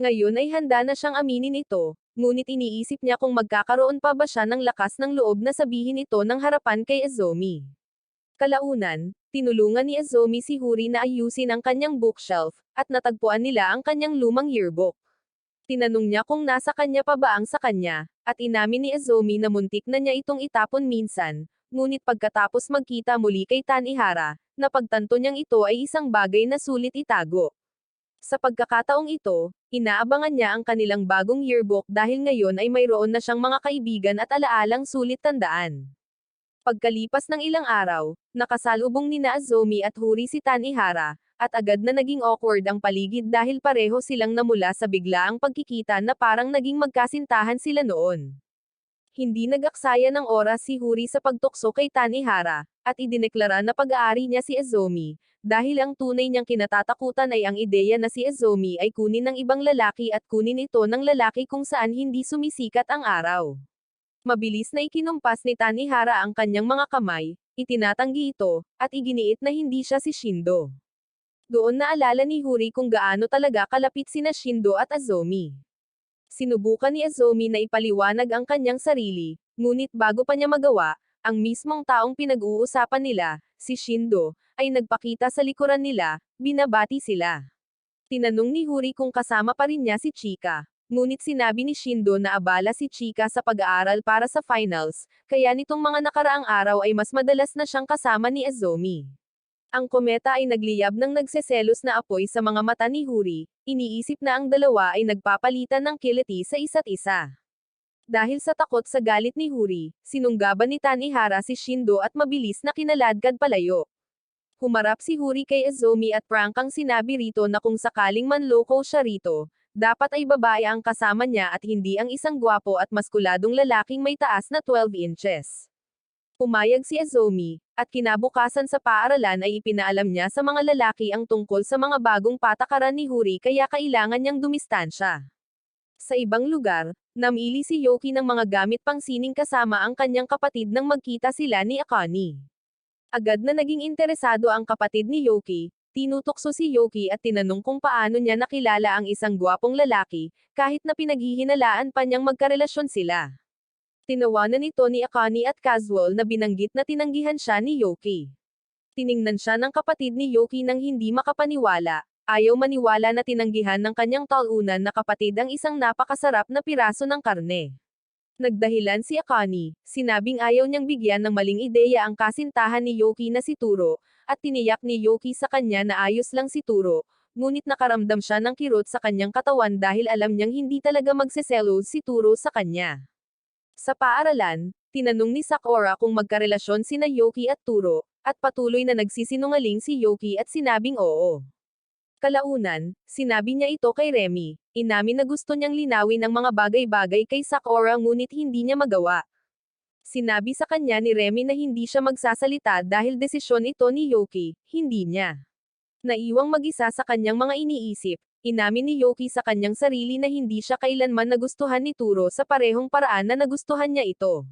Ngayon ay handa na siyang aminin ito, ngunit iniisip niya kung magkakaroon pa ba siya ng lakas ng loob na sabihin ito ng harapan kay Azumi. Kalaunan, tinulungan ni Azumi si Huri na ayusin ang kanyang bookshelf, at natagpuan nila ang kanyang lumang yearbook. Tinanong niya kung nasa kanya pa ba ang sa kanya, at inamin ni Azumi na muntik na niya itong itapon minsan, ngunit pagkatapos magkita muli kay Tanihara, napagtanto niyang ito ay isang bagay na sulit itago. Sa pagkakataong ito, inaabangan niya ang kanilang bagong yearbook dahil ngayon ay mayroon na siyang mga kaibigan at alaalang sulit tandaan. Pagkalipas ng ilang araw, nakasalubong ni Azumi at Huri si Tanihara, at agad na naging awkward ang paligid dahil pareho silang namula sa biglaang pagkikita na parang naging magkasintahan sila noon. Hindi nag-aksaya ng oras si Huri sa pagtukso kay Tanihara, at idineklara na pag-aari niya si Azumi, dahil ang tunay niyang kinatatakutan ay ang ideya na si Azumi ay kunin ng ibang lalaki at kunin ito ng lalaki kung saan hindi sumisikat ang araw. Mabilis na ikinumpas ni Tanihara ang kanyang mga kamay, itinatanggi ito, at iginiit na hindi siya si Shindo. Doon naalala ni Huri kung gaano talaga kalapit sina Shindo at Azumi. Sinubukan ni Azumi na ipaliwanag ang kanyang sarili, ngunit bago pa niya magawa, ang mismong taong pinag-uusapan nila, si Shindo, ay nagpakita sa likuran nila, binabati sila. Tinanong ni Huri kung kasama pa rin niya si Chika. Ngunit sinabi ni Shindo na abala si Chika sa pag-aaral para sa finals, kaya nitong mga nakaraang araw ay mas madalas na siyang kasama ni Azumi. Ang kometa ay nagliyab ng nagseselos na apoy sa mga mata ni Huri, iniisip na ang dalawa ay nagpapalitan ng kiliti sa isa't isa. Dahil sa takot sa galit ni Huri, sinunggaban ni Tanihara si Shindo at mabilis na kinaladkad palayo. Humarap si Huri kay Azumi at prangkang sinabi rito na kung sakaling manloko siya rito, dapat ay babae ang kasama niya at hindi ang isang gwapo at maskuladong lalaking may taas na 12 inches. Pumayag si Azumi, at kinabukasan sa paaralan ay ipinaalam niya sa mga lalaki ang tungkol sa mga bagong patakaran ni Huri kaya kailangan niyang dumistansya. Sa ibang lugar, namili si Yoki ng mga gamit pang sining kasama ang kanyang kapatid nang magkita sila ni Akane. Agad na naging interesado ang kapatid ni Yoki. Tinutokso si Yoki at tinanong kung paano niya nakilala ang isang gwapong lalaki, kahit na pinaghihinalaan pa niyang magkarelasyon sila. Tinawanan ito ni Akane at casual na binanggit na tinanggihan siya ni Yoki. Tiningnan siya ng kapatid ni Yoki nang hindi makapaniwala, ayaw maniwala na tinanggihan ng kanyang talunan na kapatid ang isang napakasarap na piraso ng karne. Nagdahilan si Akane, sinabing ayaw niyang bigyan ng maling ideya ang kasintahan ni Yoki na si Turo, at tiniyak ni Yoki sa kanya na ayos lang si Turo, ngunit nakaramdam siya ng kirot sa kanyang katawan dahil alam niyang hindi talaga magseselo si Turo sa kanya. Sa paaralan, tinanong ni Sakura kung magkarelasyon sina Yoki at Turo, at patuloy na nagsisinungaling si Yoki at sinabing oo. Kalaunan, sinabi niya ito kay Remy, inamin na gusto niyang linawin ang mga bagay-bagay kay Sakura ngunit hindi niya magawa. Sinabi sa kanya ni Remy na hindi siya magsasalita dahil desisyon ito ni Yoki, hindi niya. Naiwang mag-isa sa kanyang mga iniisip, inamin ni Yoki sa kanyang sarili na hindi siya kailanman nagustuhan ni Turo sa parehong paraan na nagustuhan niya ito.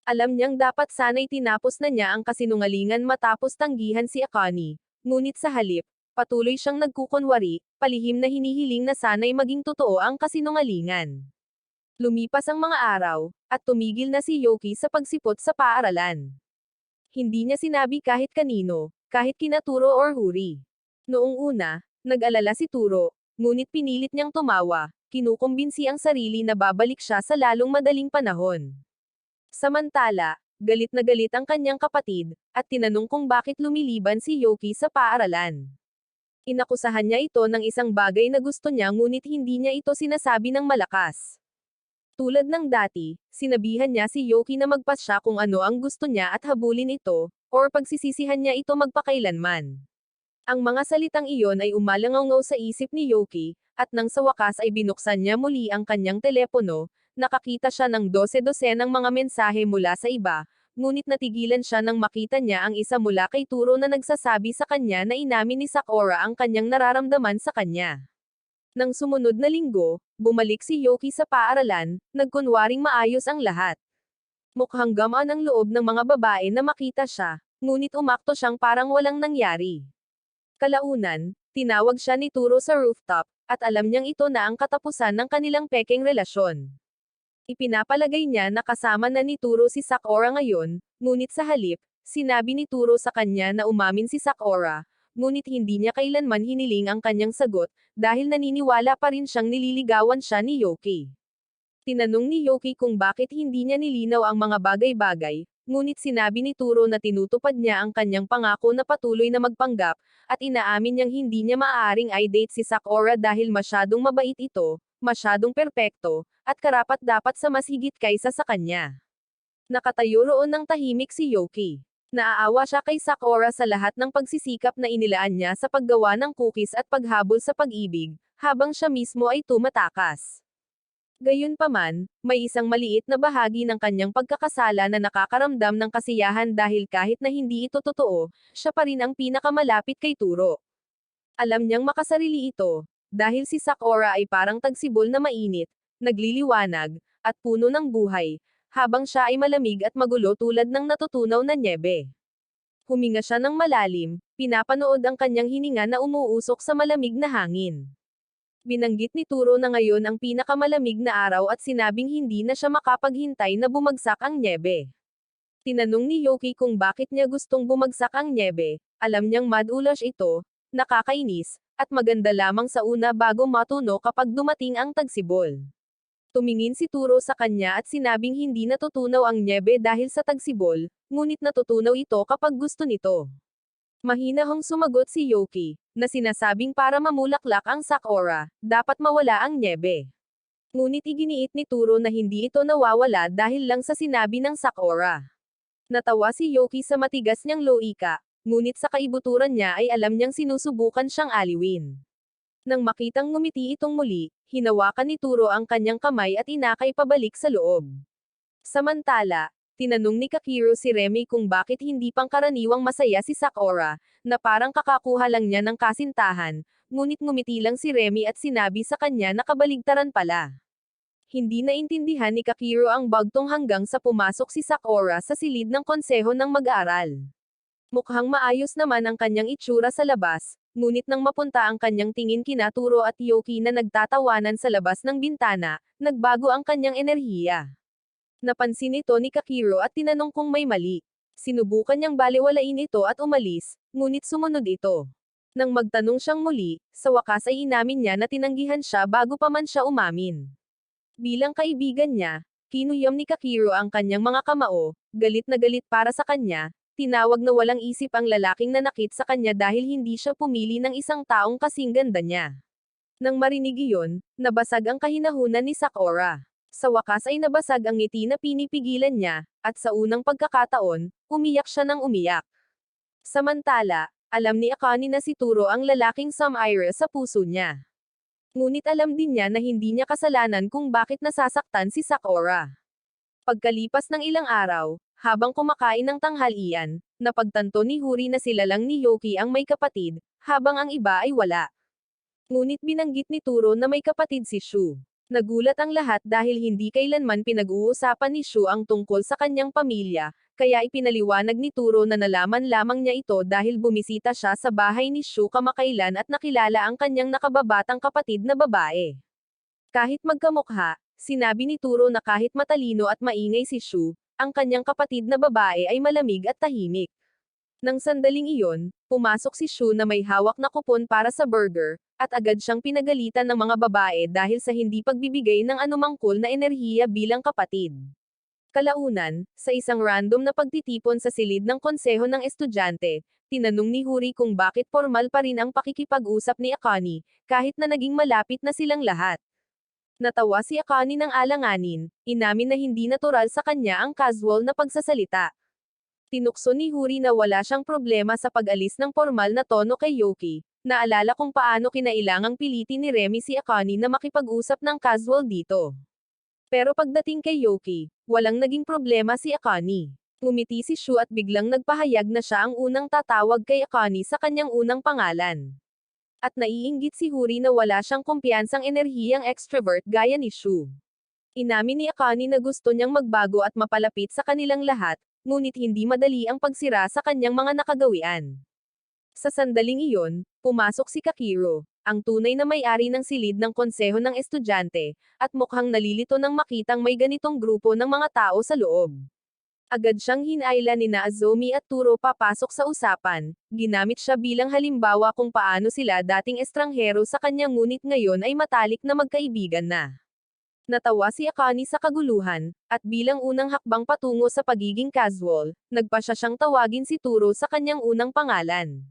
Alam niyang dapat sana'y tinapos na niya ang kasinungalingan matapos tanggihan si Akane, ngunit sa halip, patuloy siyang nagkukunwari, palihim na hinihiling na sana'y maging totoo ang kasinungalingan. Lumipas ang mga araw, at tumigil na si Yoki sa pagsipot sa paaralan. Hindi niya sinabi kahit kanino, kahit kina Turo or Huri. Noong una, nag-alala si Turo, ngunit pinilit niyang tumawa, kinukumbinsi ang sarili na babalik siya sa lalong madaling panahon. Samantala, galit na galit ang kanyang kapatid, at tinanong kung bakit lumiliban si Yoki sa paaralan. Inakusahan niya ito ng isang bagay na gusto niya ngunit hindi niya ito sinasabi ng malakas. Tulad ng dati, sinabihan niya si Yoki na magpasya kung ano ang gusto niya at habulin ito, or pagsisisihan niya ito magpakailanman. Ang mga salitang iyon ay umalangaw sa isip ni Yoki, at nang sa wakas ay binuksan niya muli ang kanyang telepono, nakakita siya ng 12-dosenang mga mensahe mula sa iba, ngunit natigilan siya nang makita niya ang isa mula kay Turo na nagsasabi sa kanya na inamin ni Sakura ang kanyang nararamdaman sa kanya. Nang sumunod na linggo, bumalik si Yoki sa paaralan, nagkunwaring maayos ang lahat. Mukhang gamaan ang loob ng mga babae na makita siya, ngunit umakto siyang parang walang nangyari. Kalaunan, tinawag siya ni Turo sa rooftop, at alam niyang ito na ang katapusan ng kanilang pekeng relasyon. Ipinapalagay niya na kasama na ni Turo si Sakura ngayon, ngunit sa halip, sinabi ni Turo sa kanya na umamin si Sakura, ngunit hindi niya kailanman hiniling ang kanyang sagot, dahil naniniwala pa rin siyang nililigawan siya ni Yoki. Tinanong ni Yoki kung bakit hindi niya nilinaw ang mga bagay-bagay, ngunit sinabi ni Turo na tinutupad niya ang kanyang pangako na patuloy na magpanggap, at inaamin niyang hindi niya maaaring i-date si Sakura dahil masyadong mabait ito, masyadong perpekto, at karapat-dapat sa mas higit kaysa sa kanya. Nakatayo roon ng tahimik si Yoki. Naaawa siya kay Sakura sa lahat ng pagsisikap na inilaan niya sa paggawa ng cookies at paghabol sa pag-ibig, habang siya mismo ay tumatakas. Gayunpaman, may isang maliit na bahagi ng kanyang pagkakasala na nakakaramdam ng kasiyahan dahil kahit na hindi ito totoo, siya pa rin ang pinakamalapit kay Turo. Alam niyang makasarili ito, dahil si Sakura ay parang tagsibol na mainit, nagliliwanag, at puno ng buhay, habang siya ay malamig at magulo tulad ng natutunaw na nyebe. Huminga siya ng malalim, pinapanood ang kanyang hininga na umuusok sa malamig na hangin. Binanggit ni Turo na ngayon ang pinakamalamig na araw at sinabing hindi na siya makapaghintay na bumagsak ang nyebe. Tinanong ni Yoki kung bakit niya gustong bumagsak ang nyebe, alam niyang mad-ulash ito, nakakainis, at maganda lamang sa una bago matuno kapag dumating ang tagsibol. Tumingin si Turo sa kanya at sinabing hindi natutunaw ang nyebe dahil sa tagsibol, ngunit natutunaw ito kapag gusto nito. Mahinahong sumagot si Yoki, na sinasabing para mamulaklak ang Sakura, dapat mawala ang nyebe. Ngunit iginiit ni Turo na hindi ito nawawala dahil lang sa sinabi ng Sakura. Natawa si Yoki sa matigas niyang loika, ngunit sa kaibuturan niya ay alam niyang sinusubukan siyang aliwin. Nang makitang ngumiti itong muli, hinawakan ni Turo ang kanyang kamay at inakay pabalik sa loob. Samantala, tinanong ni Kakiro si Remy kung bakit hindi pangkaraniwang masaya si Sakura, na parang kakakuha lang niya ng kasintahan, ngunit ngumiti lang si Remy at sinabi sa kanya na kabaligtaran pala. Hindi naintindihan ni Kakiro ang bagtong hanggang sa pumasok si Sakura sa silid ng konseho ng mag-aaral. Mukhang maayos naman ang kanyang itsura sa labas, ngunit nang mapunta ang kanyang tingin kina Turo at Yoki na nagtatawanan sa labas ng bintana, nagbago ang kanyang enerhiya. Napansin ito ni Kakiro at tinanong kung may mali. Sinubukan niyang balewalain ito at umalis, ngunit sumunod ito. Nang magtanong siyang muli, sa wakas ay inamin niya na tinanggihan siya bago pa man siya umamin. Bilang kaibigan niya, kinuyom ni Kakiro ang kanyang mga kamao, galit na galit para sa kanya, tinawag na walang isip ang lalaking nanakit sa kanya dahil hindi siya pumili ng isang taong kasing ganda niya. Nang marinig iyon, nabasag ang kahinahunan ni Sakura. Sa wakas ay nabasag ang ngiti na pinipigilan niya, at sa unang pagkakataon, umiyak siya ng umiyak. Samantala, alam ni Akane na si Turo ang lalaking sumire sa puso niya. Ngunit alam din niya na hindi niya kasalanan kung bakit nasasaktan si Sakura. Pagkalipas ng ilang araw, habang kumakain ng tanghalian, napagtanto ni Huri na sila lang ni Yoki ang may kapatid, habang ang iba ay wala. Ngunit binanggit ni Turo na may kapatid si Shu. Nagulat ang lahat dahil hindi kailanman pinag-uusapan ni Shu ang tungkol sa kanyang pamilya, kaya ipinaliwanag ni Turo na nalaman lamang niya ito dahil bumisita siya sa bahay ni Shu kamakailan at nakilala ang kanyang nakababatang kapatid na babae. Kahit magkamukha, sinabi ni Turo na kahit matalino at maingay si Shu, ang kanyang kapatid na babae ay malamig at tahimik. Nang sandaling iyon, pumasok si Shu na may hawak na kupon para sa burger, at agad siyang pinagalitan ng mga babae dahil sa hindi pagbibigay ng anumang cool na enerhiya bilang kapatid. Kalaunan, sa isang random na pagtitipon sa silid ng konseho ng estudyante, tinanong ni Huri kung bakit formal pa rin ang pakikipag-usap ni Akane, kahit na naging malapit na silang lahat. Natawa si Akane ng alanganin, inamin na hindi natural sa kanya ang casual na pagsasalita. Tinukso ni Huri na wala siyang problema sa pag-alis ng formal na tono kay Yoki, Naalala kung paano kinailangang pilitin ni Remy si Akane na makipag-usap ng casual dito. Pero pagdating kay Yoki, walang naging problema si Akane. Ngumiti si Shu at biglang nagpahayag na siya ang unang tatawag kay Akane sa kanyang unang pangalan. At naiinggit si Huri na wala siyang kumpiyansang enerhiyang extrovert gaya ni Shu. Inamin ni Akane na gusto niyang magbago at mapalapit sa kanilang lahat, ngunit hindi madali ang pagsira sa kanyang mga nakagawian. Sa sandaling iyon, pumasok si Kakiro, ang tunay na may-ari ng silid ng konseho ng estudyante, at mukhang nalilito nang makitang may ganitong grupo ng mga tao sa loob. Agad siyang hinayla ni Azumi at Turo papasok sa usapan, ginamit siya bilang halimbawa kung paano sila dating estranghero sa kanya ngunit ngayon ay matalik na magkaibigan na. Natawa si Akane sa kaguluhan, at bilang unang hakbang patungo sa pagiging casual, nagpa siya siyang tawagin si Turo sa kanyang unang pangalan.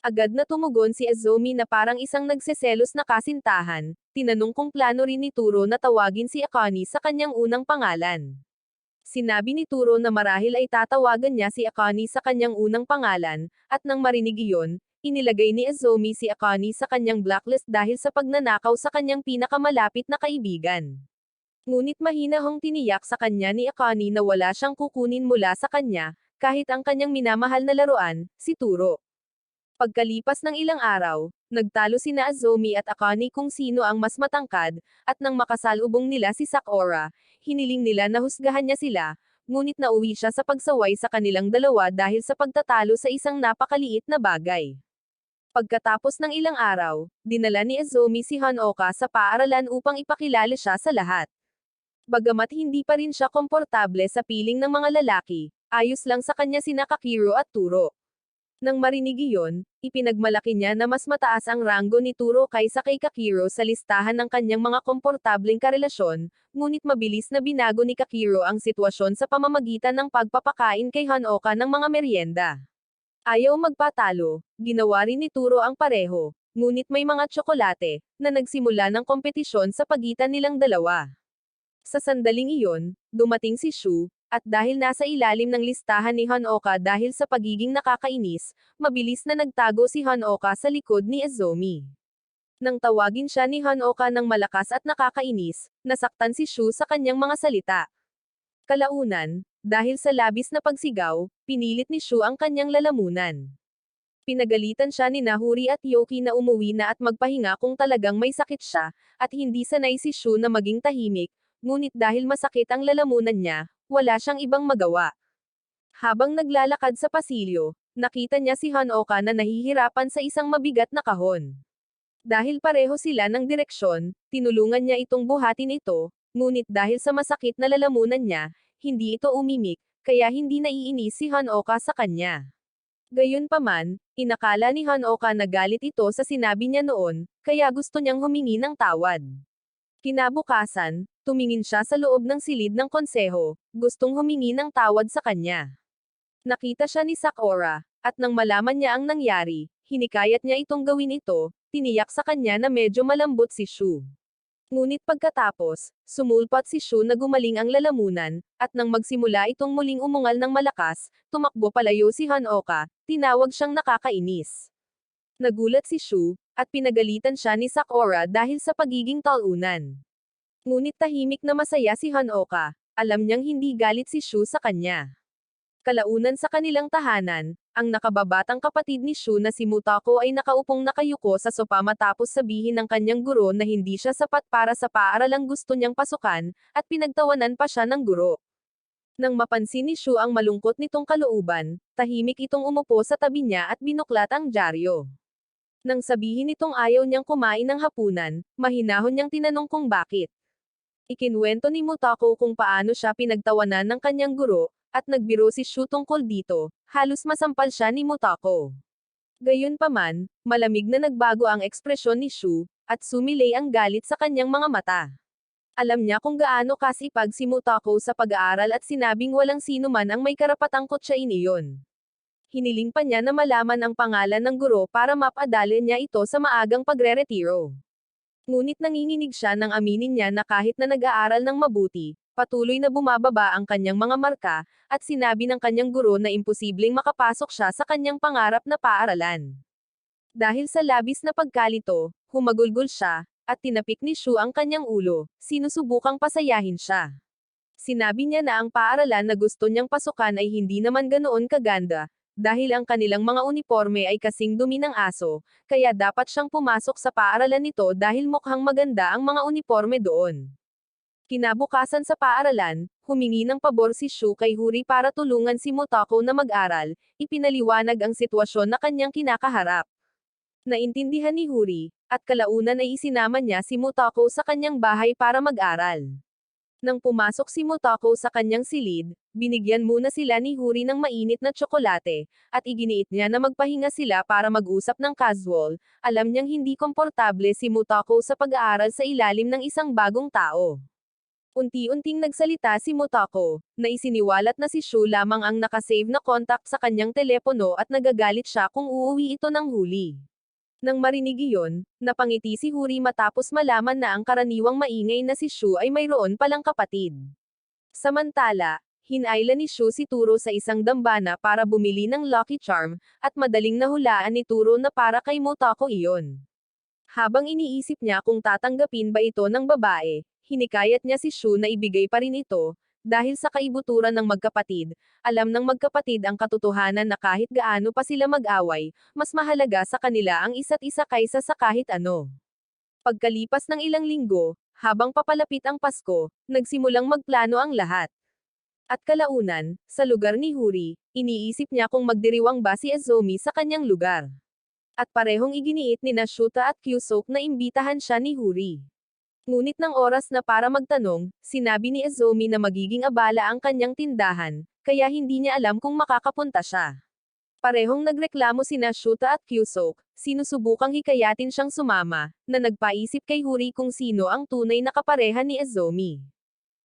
Agad na tumugon si Azumi na parang isang nagseselos na kasintahan, tinanong kung plano rin ni Turo na tawagin si Akane sa kanyang unang pangalan. Sinabi ni Turo na marahil ay tatawagan niya si Akane sa kanyang unang pangalan, at nang marinig iyon, inilagay ni Azumi si Akane sa kanyang blacklist dahil sa pagnanakaw sa kanyang pinakamalapit na kaibigan. Ngunit mahinahong tiniyak sa kanya ni Akane na wala siyang kukunin mula sa kanya, kahit ang kanyang minamahal na laruan, si Turo. Pagkalipas ng ilang araw, nagtalo sina Azumi at Akane kung sino ang mas matangkad, at nang makasalubong nila si Sakura, hiniling nila na husgahan niya sila, ngunit nauwi siya sa pagsaway sa kanilang dalawa dahil sa pagtatalo sa isang napakaliit na bagay. Pagkatapos ng ilang araw, dinala ni Azumi si Honoka sa paaralan upang ipakilala siya sa lahat. Bagamat hindi pa rin siya komportable sa piling ng mga lalaki, ayos lang sa kanya sina Kakiro at Turo. Nang marinig iyon, ipinagmalaki niya na mas mataas ang ranggo ni Turo kaysa kay Kakiro sa listahan ng kanyang mga komportableng karelasyon, ngunit mabilis na binago ni Kakiro ang sitwasyon sa pamamagitan ng pagpapakain kay Honoka ng mga merienda. Ayaw magpatalo, ginawa rin ni Turo ang pareho, ngunit may mga tsokolate, na nagsimula ng kompetisyon sa pagitan nilang dalawa. Sa sandaling iyon, dumating si Shu, at dahil nasa ilalim ng listahan ni Honoka dahil sa pagiging nakakainis, mabilis na nagtago si Honoka sa likod ni Azumi. Nang tawagin siya ni Honoka ng malakas at nakakainis, nasaktan si Shu sa kanyang mga salita. Kalaunan, dahil sa labis na pagsigaw, pinilit ni Shu ang kanyang lalamunan. Pinagalitan siya ni Nahuri at Yoki na umuwi na at magpahinga kung talagang may sakit siya, at hindi sanay si Shu na maging tahimik, ngunit dahil masakit ang lalamunan niya, wala siyang ibang magawa. Habang naglalakad sa pasilyo, nakita niya si Honoka na nahihirapan sa isang mabigat na kahon. Dahil pareho sila ng direksyon, tinulungan niya itong buhatin ito, ngunit dahil sa masakit na lalamunan niya, hindi ito umimik, kaya hindi naiinis si Honoka sa kanya. Gayunpaman, inakala ni Honoka na galit ito sa sinabi niya noon, kaya gusto niyang humingi ng tawad. Kinabukasan, tumingin siya sa loob ng silid ng konseho, gustong humingi ng tawad sa kanya. Nakita siya ni Sakura, at nang malaman niya ang nangyari, hinikayat niya itong gawin ito, tiniyak sa kanya na medyo malambot si Shu. Ngunit pagkatapos, sumulpat si Shu na gumaling ang lalamunan, at nang magsimula itong muling umungal ng malakas, tumakbo palayo si Honoka, tinawag siyang nakakainis. Nagulat si Shu, at pinagalitan siya ni Sakura dahil sa pagiging talunan. Ngunit tahimik na masaya si Honoka, alam niyang hindi galit si Shu sa kanya. Kalaunan sa kanilang tahanan, ang nakababatang kapatid ni Shu na si Mutako ay nakaupong nakayuko sa sopa matapos sabihin ng kanyang guro na hindi siya sapat para sa paaralang gusto niyang pasukan, at pinagtawanan pa siya ng guro. Nang mapansin ni Shu ang malungkot nitong kalooban, tahimik itong umupo sa tabi niya at binuklat ang dyaryo. Nang sabihin nitong ayaw niyang kumain ng hapunan, mahinahon niyang tinanong kung bakit. Ikinwento ni Mutako kung paano siya pinagtawanan ng kanyang guro, at nagbiro si Shu tungkol dito, halos masampal siya ni Mutako. Gayunpaman, malamig na nagbago ang ekspresyon ni Shu, at sumilay ang galit sa kanyang mga mata. Alam niya kung gaano kasipag si Mutako sa pag-aaral at sinabing walang sino man ang may karapatang kutsain iyon. Hiniling pa niya na malaman ang pangalan ng guro para mapadali niya ito sa maagang pagre-retiro. Ngunit nanginginig siya nang aminin niya na kahit na nag-aaral ng mabuti, patuloy na bumababa ang kanyang mga marka, at sinabi ng kanyang guro na imposibleng makapasok siya sa kanyang pangarap na paaralan. Dahil sa labis na pagkalito, humagulgol siya, at tinapik ni Shu ang kanyang ulo, sinusubukang pasayahin siya. Sinabi niya na ang paaralan na gusto niyang pasukan ay hindi naman ganoon kaganda, dahil ang kanilang mga uniforme ay kasing dumi ng aso, kaya dapat siyang pumasok sa paaralan nito dahil mukhang maganda ang mga uniforme doon. Kinabukasan sa paaralan, humingi ng pabor si Shu kay Huri para tulungan si Motoko na mag-aral, ipinaliwanag ang sitwasyon na kanyang kinakaharap. Naintindihan ni Huri, at kalaunan ay isinama niya si Motoko sa kanyang bahay para mag-aral. Nang pumasok si Motoko sa kanyang silid, binigyan muna sila ni Huri ng mainit na tsokolate, at iginiit niya na magpahinga sila para mag-usap ng casual. Alam niyang hindi komportable si Motoko sa pag-aaral sa ilalim ng isang bagong tao. Unti-unting nagsalita si Motoko, na isiniwalat na si Shu lamang ang nakasave na contact sa kanyang telepono at nagagalit siya kung uuwi ito ng huli. Nang marinig iyon, napangiti si Huri matapos malaman na ang karaniwang maingay na si Shu ay mayroon palang kapatid. Samantala, hinayla ni Shu si Turo sa isang dambana para bumili ng Lucky Charm, at madaling nahulaan ni Turo na para kay Motoko iyon. Habang iniisip niya kung tatanggapin ba ito ng babae, hinikayat niya si Shu na ibigay pa rin ito, dahil sa kaibuturan ng magkapatid, alam ng magkapatid ang katotohanan na kahit gaano pa sila mag-away, mas mahalaga sa kanila ang isa't isa kaysa sa kahit ano. Pagkalipas ng ilang linggo, habang papalapit ang Pasko, nagsimulang magplano ang lahat. At kalaunan, sa lugar ni Huri, iniisip niya kung magdiriwang ba si Azumi sa kanyang lugar. At parehong iginiit ni Shuta at Kyusok na imbitahan siya ni Huri. Ngunit ng oras na para magtanong, sinabi ni Azumi na magiging abala ang kanyang tindahan, kaya hindi niya alam kung makakapunta siya. Parehong nagreklamo sina Shuta at Kyusok, sinusubukang hikayatin siyang sumama, na nagpaisip kay Huri kung sino ang tunay na kapareha ni Azumi.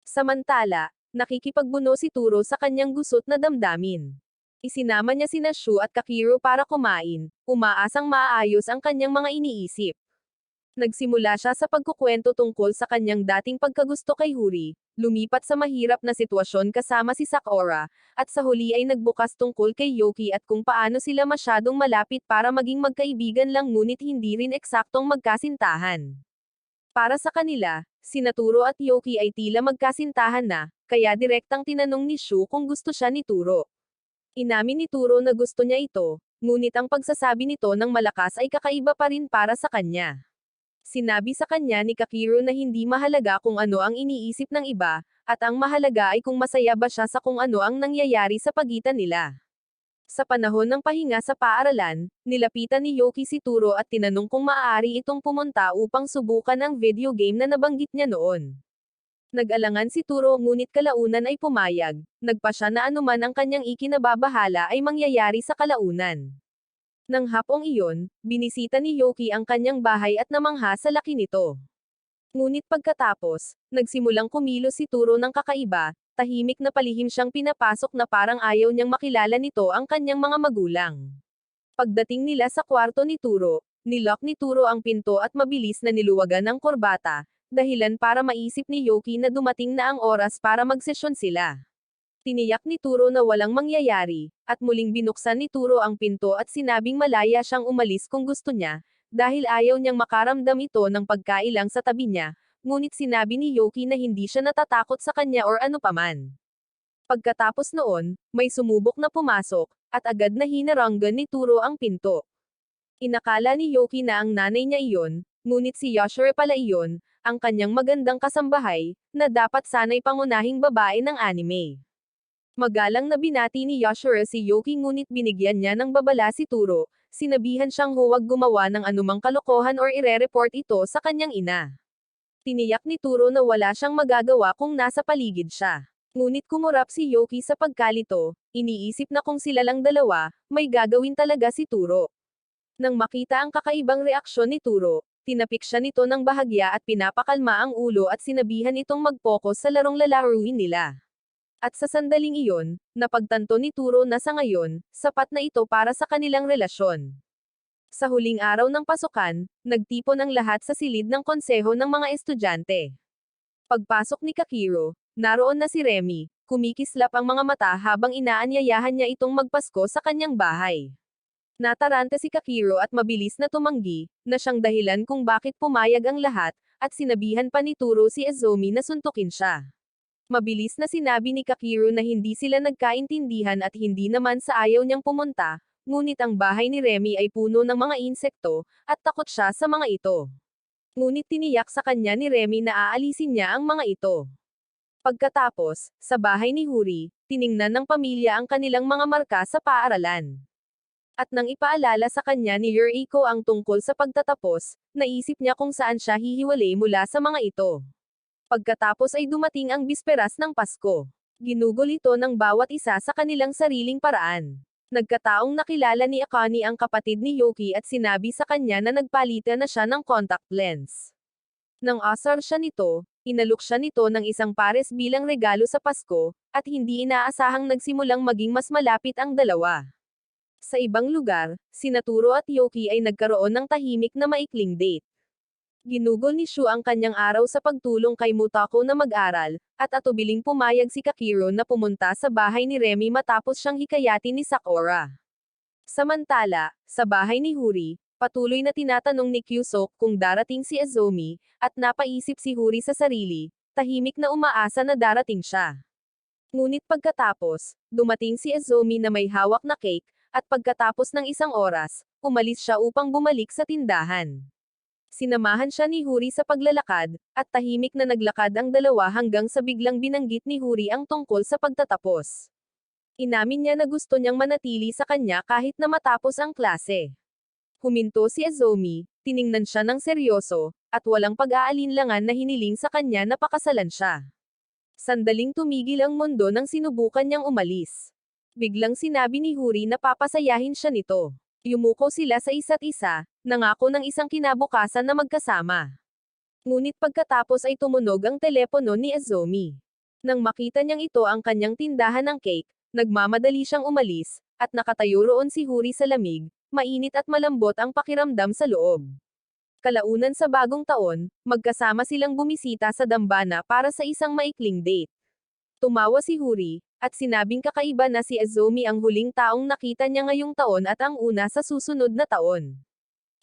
Samantala, nakikipagbuno si Turo sa kanyang gusot na damdamin. Isinama niya sina Shu at Kakiro para kumain, umaasang maayos ang kanyang mga iniisip. Nagsimula siya sa pagkukwento tungkol sa kanyang dating pagkagusto kay Huri, lumipat sa mahirap na sitwasyon kasama si Sakura, at sa huli ay nagbukas tungkol kay Yoki at kung paano sila masyadong malapit para maging magkaibigan lang ngunit hindi rin eksaktong magkasintahan. Para sa kanila, sina Turo at Yoki ay tila magkasintahan na, kaya direktang tinanong ni Shu kung gusto siya ni Turo. Inamin ni Turo na gusto niya ito, ngunit ang pagsasabi nito ng malakas ay kakaiba pa rin para sa kanya. Sinabi sa kanya ni Kakiro na hindi mahalaga kung ano ang iniisip ng iba, at ang mahalaga ay kung masaya ba siya sa kung ano ang nangyayari sa pagitan nila. Sa panahon ng pahinga sa paaralan, nilapitan ni Yoki si Turo at tinanong kung maaari itong pumunta upang subukan ang video game na nabanggit niya noon. Nag-alangan si Turo ngunit kalaunan ay pumayag, nagpa siya na anuman ang kanyang ikinababahala ay mangyayari sa kalaunan. Nang hapong iyon, binisita ni Yoki ang kanyang bahay at namangha sa laki nito. Ngunit pagkatapos, nagsimulang kumilos si Turo ng kakaiba, tahimik na palihim siyang pinapasok na parang ayaw niyang makilala nito ang kanyang mga magulang. Pagdating nila sa kwarto ni Turo, nilock ni Turo ang pinto at mabilis na niluwagan ng kurbata, dahilan para maisip ni Yoki na dumating na ang oras para magsesyon sila. Tiniyak ni Turo na walang mangyayari, at muling binuksan ni Turo ang pinto at sinabing malaya siyang umalis kung gusto niya, dahil ayaw niyang makaramdam ito ng pagkailang sa tabi niya, ngunit sinabi ni Yoki na hindi siya natatakot sa kanya or ano paman. Pagkatapos noon, may sumubok na pumasok, at agad na hinaranggan ni Turo ang pinto. Inakala ni Yoki na ang nanay niya iyon, ngunit si Yashiro pala iyon, ang kanyang magandang kasambahay, na dapat sana'y pangunahing babae ng anime. Magalang na binati ni Yashiro si Yoki ngunit binigyan niya ng babala si Turo, sinabihan siyang huwag gumawa ng anumang kalokohan or ire-report ito sa kanyang ina. Tiniyak ni Turo na wala siyang magagawa kung nasa paligid siya. Ngunit kumurap si Yoki sa pagkalito, iniisip na kung sila lang dalawa, may gagawin talaga si Turo. Nang makita ang kakaibang reaksyon ni Turo, tinapik siya nito ng bahagya at pinapakalma ang ulo at sinabihan itong mag-focus sa larong lalaruin nila. At sa sandaling iyon, napagtanto ni Turo na sa ngayon, sapat na ito para sa kanilang relasyon. Sa huling araw ng pasukan, nagtipon ang lahat sa silid ng konseho ng mga estudyante. Pagpasok ni Kakiro, naroon na si Remy, kumikislap ang mga mata habang inaanyayahan niya itong magpasko sa kanyang bahay. Nataranta si Kakiro at mabilis na tumanggi, na siyang dahilan kung bakit pumayag ang lahat, at sinabihan pa ni Turo si Azumi na suntukin siya. Mabilis na sinabi ni Kakiro na hindi sila nagkaintindihan at hindi naman sa ayaw niyang pumunta, ngunit ang bahay ni Remy ay puno ng mga insekto, at takot siya sa mga ito. Ngunit tiniyak sa kanya ni Remy na aalisin niya ang mga ito. Pagkatapos, sa bahay ni Huri, tiningnan ng pamilya ang kanilang mga marka sa paaralan. At nang ipaalala sa kanya ni Yuriko ang tungkol sa pagtatapos, naisip niya kung saan siya hihiwalay mula sa mga ito. Pagkatapos ay dumating ang bisperas ng Pasko. Ginugol ito ng bawat isa sa kanilang sariling paraan. Nagkataong nakilala ni Akane ang kapatid ni Yoki at sinabi sa kanya na nagpalitan na siya ng contact lens. Nang asar siya nito, inalok siya nito ng isang pares bilang regalo sa Pasko, at hindi inaasahang nagsimulang maging mas malapit ang dalawa. Sa ibang lugar, sina Turo at Yoki ay nagkaroon ng tahimik na maikling date. Ginugol ni Shu ang kanyang araw sa pagtulong kay Mutako na mag-aral, at atubiling pumayag si Kakiro na pumunta sa bahay ni Remy matapos siyang hikayatin ni Sakura. Samantala, sa bahay ni Huri, patuloy na tinatanong ni Kyusok kung darating si Azumi, at napaisip si Huri sa sarili, tahimik na umaasa na darating siya. Ngunit pagkatapos, dumating si Azumi na may hawak na cake, at pagkatapos ng isang oras, umalis siya upang bumalik sa tindahan. Sinamahan siya ni Huri sa paglalakad, at tahimik na naglakad ang dalawa hanggang sa biglang binanggit ni Huri ang tungkol sa pagtatapos. Inamin niya na gusto niyang manatili sa kanya kahit na matapos ang klase. Huminto si Azumi, tiningnan siya ng seryoso, at walang pag-aalinlangan na hiniling sa kanya na pakasalan siya. Sandaling tumigil ang mundo nang sinubukan niyang umalis. Biglang sinabi ni Huri na papasayahin siya nito. Yumuko sila sa isa't isa, nangako ng isang kinabukasan na magkasama. Ngunit pagkatapos ay tumunog ang telepono ni Azumi. Nang makita niyang ito ang kanyang tindahan ng cake, nagmamadali siyang umalis, at nakatayo roon si Huri sa lamig, mainit at malambot ang pakiramdam sa loob. Kalaunan sa bagong taon, magkasama silang bumisita sa dambana para sa isang maikling date. Tumawa si Huri, at sinabing kakaiba na si Azumi ang huling taong nakita niya ngayong taon at ang una sa susunod na taon.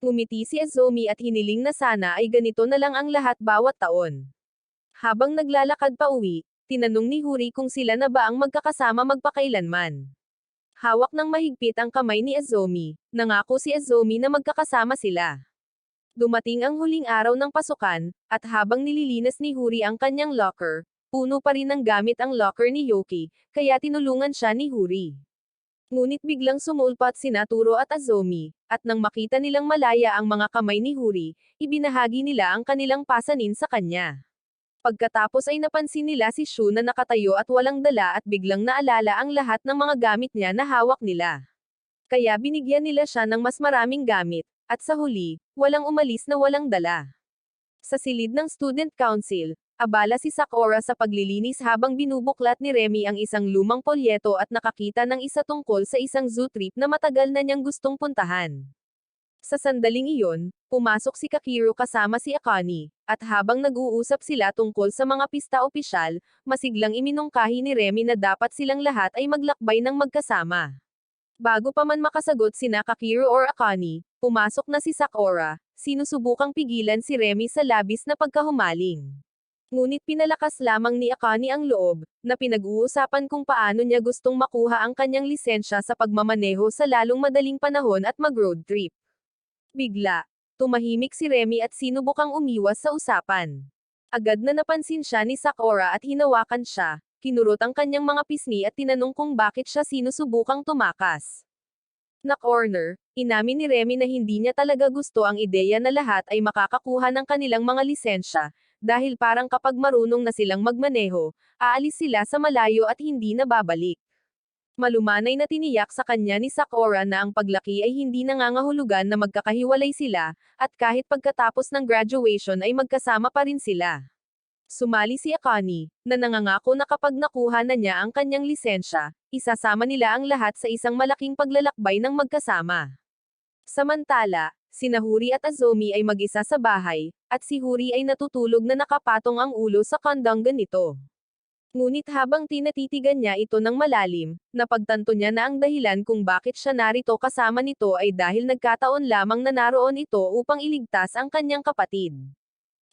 Ngumiti si Azumi at hiniling na sana ay ganito na lang ang lahat bawat taon. Habang naglalakad pa uwi, tinanong ni Huri kung sila na ba ang magkakasama magpakailanman. Hawak ng mahigpit ang kamay ni Azumi, nangako si Azumi na magkakasama sila. Dumating ang huling araw ng pasukan, at habang nililinas ni Huri ang kanyang locker, puno pa rin ng gamit ang locker ni Yoki, kaya tinulungan siya ni Huri. Ngunit biglang sumulpat sina Turo at Azumi, at nang makita nilang malaya ang mga kamay ni Huri, ibinahagi nila ang kanilang pasanin sa kanya. Pagkatapos ay napansin nila si Shu na nakatayo at walang dala at biglang naalala ang lahat ng mga gamit niya na hawak nila. Kaya binigyan nila siya ng mas maraming gamit, at sa huli, walang umalis na walang dala. Sa silid ng Student Council, abala si Sakura sa paglilinis habang binubuklat ni Remy ang isang lumang polyeto at nakakita ng isa tungkol sa isang zoo trip na matagal na niyang gustong puntahan. Sa sandaling iyon, pumasok si Kakiro kasama si Akane, at habang nag-uusap sila tungkol sa mga pista opisyal, masiglang iminungkahi ni Remy na dapat silang lahat ay maglakbay ng magkasama. Bago pa man makasagot sina Kakiro or Akane, pumasok na si Sakura, sinusubukang pigilan si Remy sa labis na pagkahumaling. Ngunit pinalakas lamang ni Akane ang loob, na pinag-uusapan kung paano niya gustong makuha ang kanyang lisensya sa pagmamaneho sa lalong madaling panahon at mag-road trip. Bigla, tumahimik si Remy at sinubukang umiwas sa usapan. Agad na napansin siya ni Sakura at hinawakan siya, kinurot ang kanyang mga pisngi at tinanong kung bakit siya sinusubukang tumakas. Na-corner, inamin ni Remy na hindi niya talaga gusto ang ideya na lahat ay makakakuha ng kanilang mga lisensya, dahil parang kapag marunong na silang magmaneho, aalis sila sa malayo at hindi na babalik. Malumanay na tiniyak sa kanya ni Sakura na ang paglaki ay hindi nangangahulugan na magkakahiwalay sila, at kahit pagkatapos ng graduation ay magkasama pa rin sila. Sumali si Akane, na nangangako na kapag nakuha na niya ang kanyang lisensya, isasama nila ang lahat sa isang malaking paglalakbay ng magkasama. Samantala, sina Huri at Azumi ay mag-isa sa bahay, at si Huri ay natutulog na nakapatong ang ulo sa kandangan nito. Ngunit habang tinatitigan niya ito ng malalim, napagtanto niya na ang dahilan kung bakit siya narito kasama nito ay dahil nagkataon lamang na naroon ito upang iligtas ang kanyang kapatid.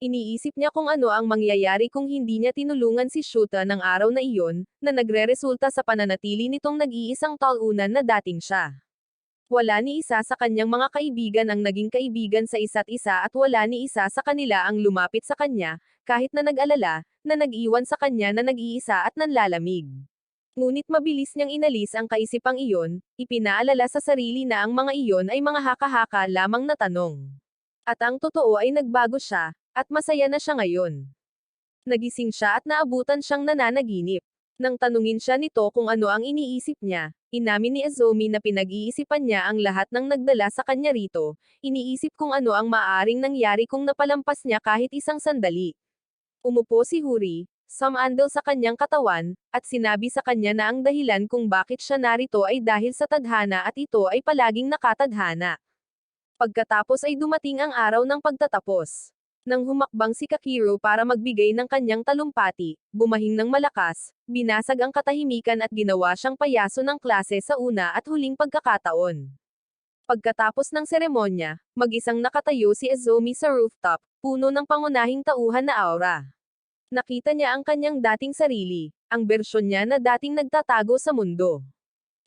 Iniisip niya kung ano ang mangyayari kung hindi niya tinulungan si Shuta ng araw na iyon, na nagreresulta sa pananatili nitong nag-iisang talunan na dating siya. Wala ni isa sa kanyang mga kaibigan ang naging kaibigan sa isa't isa at wala ni isa sa kanila ang lumapit sa kanya, kahit na nag-alala, na nag-iwan sa kanya na nag-iisa at nanlalamig. Ngunit mabilis niyang inalis ang kaisipang iyon, ipinaalala sa sarili na ang mga iyon ay mga haka-haka lamang na tanong. At ang totoo ay nagbago siya, at masaya na siya ngayon. Nagising siya at naabutan siyang nananaginip. Nang tanungin siya nito kung ano ang iniisip niya, inamin ni Azumi na pinag-iisipan niya ang lahat ng nagdala sa kanya rito, iniisip kung ano ang maaaring nangyari kung napalampas niya kahit isang sandali. Umupo si Huri, sumandal sa kanyang katawan, at sinabi sa kanya na ang dahilan kung bakit siya narito ay dahil sa tadhana at ito ay palaging nakatadhana. Pagkatapos ay dumating ang araw ng pagtatapos. Nang humakbang si Kakiro para magbigay ng kanyang talumpati, bumahing ng malakas, binasag ang katahimikan at ginawa siyang payaso ng klase sa una at huling pagkakataon. Pagkatapos ng seremonya, mag-isang nakatayo si Azumi sa rooftop, puno ng pangunahing tauhan na aura. Nakita niya ang kanyang dating sarili, ang bersyon niya na dating nagtatago sa mundo.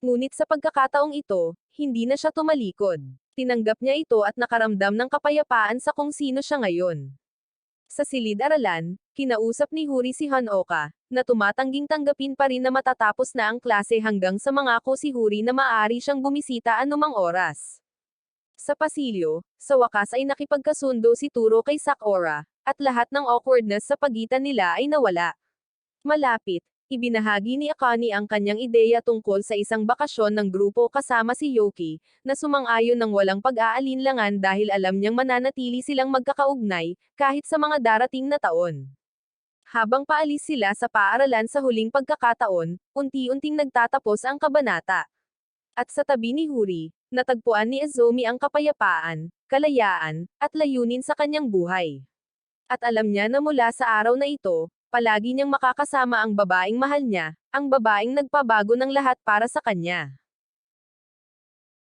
Ngunit sa pagkakataong ito, hindi na siya tumalikod. Tinanggap niya ito at nakaramdam ng kapayapaan sa kung sino siya ngayon. Sa silid-aralan, kinausap ni Huri si Hanoka, na tumatangging tanggapin pa rin na matatapos na ang klase hanggang sa mangako si Huri na maaari siyang bumisita anumang oras. Sa pasilyo, sa wakas ay nakipagkasundo si Turo kay Sakura, at lahat ng awkwardness sa pagitan nila ay nawala. Malapit, ibinahagi ni Akane ang kanyang ideya tungkol sa isang bakasyon ng grupo kasama si Yoki, na sumang-ayon ng walang pag-aalinlangan dahil alam niyang mananatili silang magkakaugnay, kahit sa mga darating na taon. Habang paalis sila sa paaralan sa huling pagkakataon, unti-unting nagtatapos ang kabanata. At sa tabi ni Huri, natagpuan ni Azumi ang kapayapaan, kalayaan, at layunin sa kanyang buhay. At alam niya na mula sa araw na ito, palagi niyang makakasama ang babaeng mahal niya, ang babaeng nagpabago ng lahat para sa kanya.